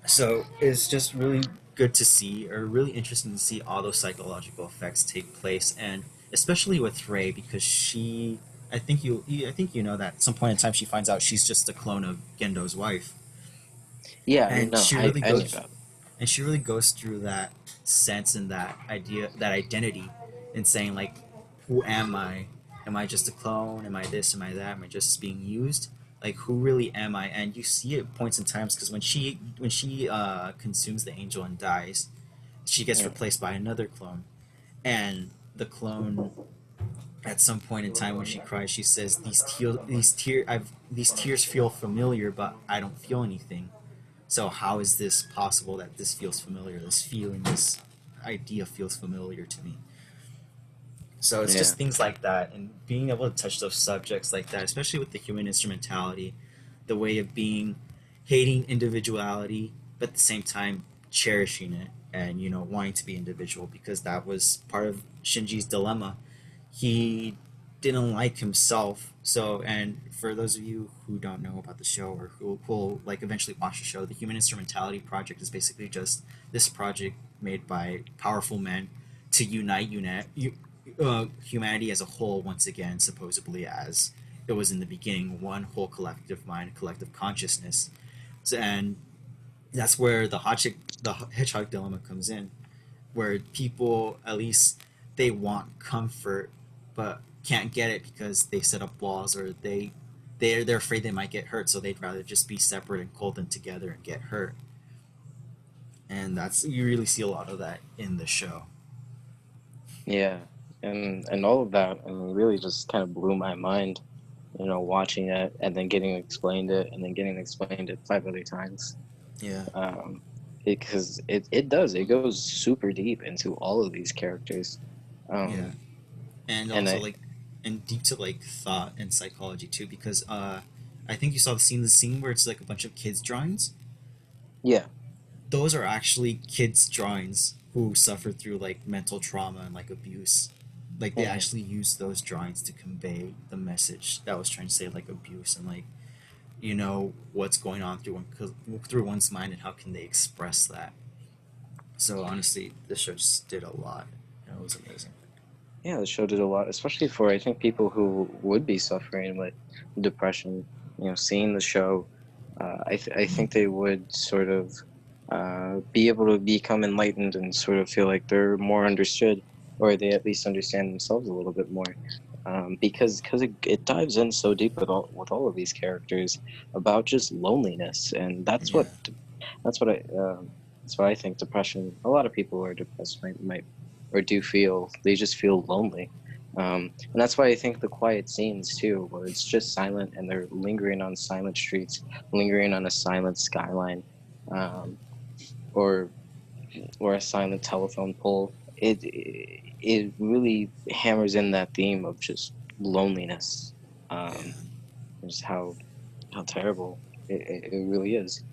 So it's just really good to see, or really interesting to see all those psychological effects take place, and especially with Rei, because I think you know that at some point in time she finds out she's just a clone of Gendo's wife, Yeah, and no, I knew that. she really goes through that sense and that idea, that identity, and saying like, who am I? Am I just a clone? Am I this? Am I that? Am I just being used? Like, who really am I? And you see it points in times, because when she consumes the angel and dies, she gets Yeah, replaced by another clone, and the clone, at some point in time when she cries, she says, these tears feel familiar, but I don't feel anything. So how is this possible that this feels familiar? This feeling, this idea feels familiar to me. So it's yeah, just things like that, and being able to touch those subjects like that, especially with the human instrumentality, the way of being, hating individuality, but at the same time cherishing it, and wanting to be individual, because that was part of Shinji's dilemma. He didn't like himself. So, and for those of you who don't know about the show, or who will like eventually watch the show, the Human Instrumentality Project is basically just this project made by powerful men to humanity as a whole once again, supposedly, as it was in the beginning, one whole collective mind, collective consciousness. So, and that's where the hedgehog dilemma comes in, where people, at least, they want comfort but can't get it because they set up walls, or they're afraid they might get hurt, so they'd rather just be separate and cold than together and get hurt. And that's, you really see a lot of that in the show. yeah, and all of that, I mean, really just kind of blew my mind, watching it and then getting explained it and then getting explained it 5 other times. Yeah, Um, because it goes super deep into all of these characters. yeah. Um, And and also, like, and deep to like thought and psychology too, because I think you saw the scene where it's like a bunch of kids drawings. yeah, Those are actually kids' drawings who suffered through like mental trauma and like abuse. Like, they mhm, actually used those drawings to convey the message that was trying to say, like, abuse, and like, what's going on through one's mind, and how can they express that. So honestly, this show just did a lot. It was amazing. yeah, the show did a lot, especially for I think people who would be suffering with depression. Seeing the show, I think they would sort of be able to become enlightened and sort of feel like they're more understood, or they at least understand themselves a little bit more. Because it dives in so deep with all of these characters about just loneliness, and Yeah, that's what that's what I think depression. A lot of people who are depressed might or do feel they just feel lonely, and that's why I think the quiet scenes too, where it's just silent and they're lingering on silent streets, lingering on a silent skyline, um, or a silent telephone pole. It really hammers in that theme of just loneliness, yeah, um, just how terrible it really is,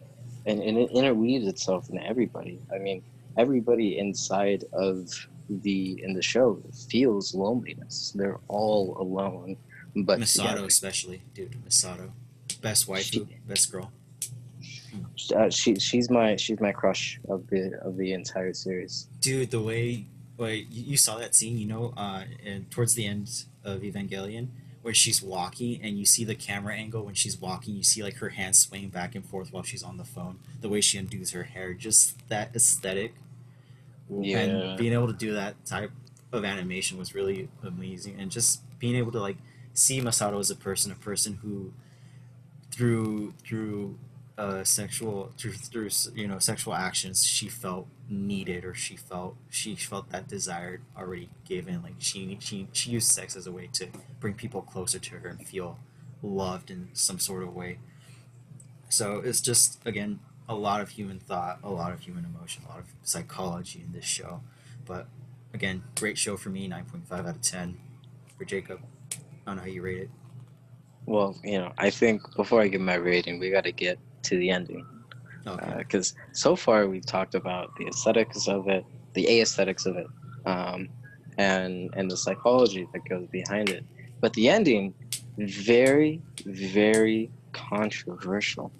and it interweaves itself in everybody. I mean, everybody inside of the show feels loneliness. They're all alone, but Misato together. especially, dude. Misato, best waifu, She, best girl. Hmm. she's my crush of the entire series. Dude, the way, like, you saw that scene, and towards the end of Evangelion, where she's walking and you see the camera angle when she's walking, you see like her hands swaying back and forth while she's on the phone. The way she undoes her hair, just that aesthetic, and Yeah, being able to do that type of animation was really amazing. And just being able to like see Masato as a person who, through sexual actions, she felt needed, or she felt that desire already given. Like, she used sex as a way to bring people closer to her and feel loved in some sort of way. So it's just, again, a lot of human thought, a lot of human emotion, a lot of psychology in this show. But again, great show for me. 9.5 out of 10 for Jacob. I don't know how you rate it. Well, I think before I give my rating, we got to get to the ending. Okay. Because so far we've talked about the aesthetics of it, the aesthetics of it, and the psychology that goes behind it. But the ending, very, very controversial.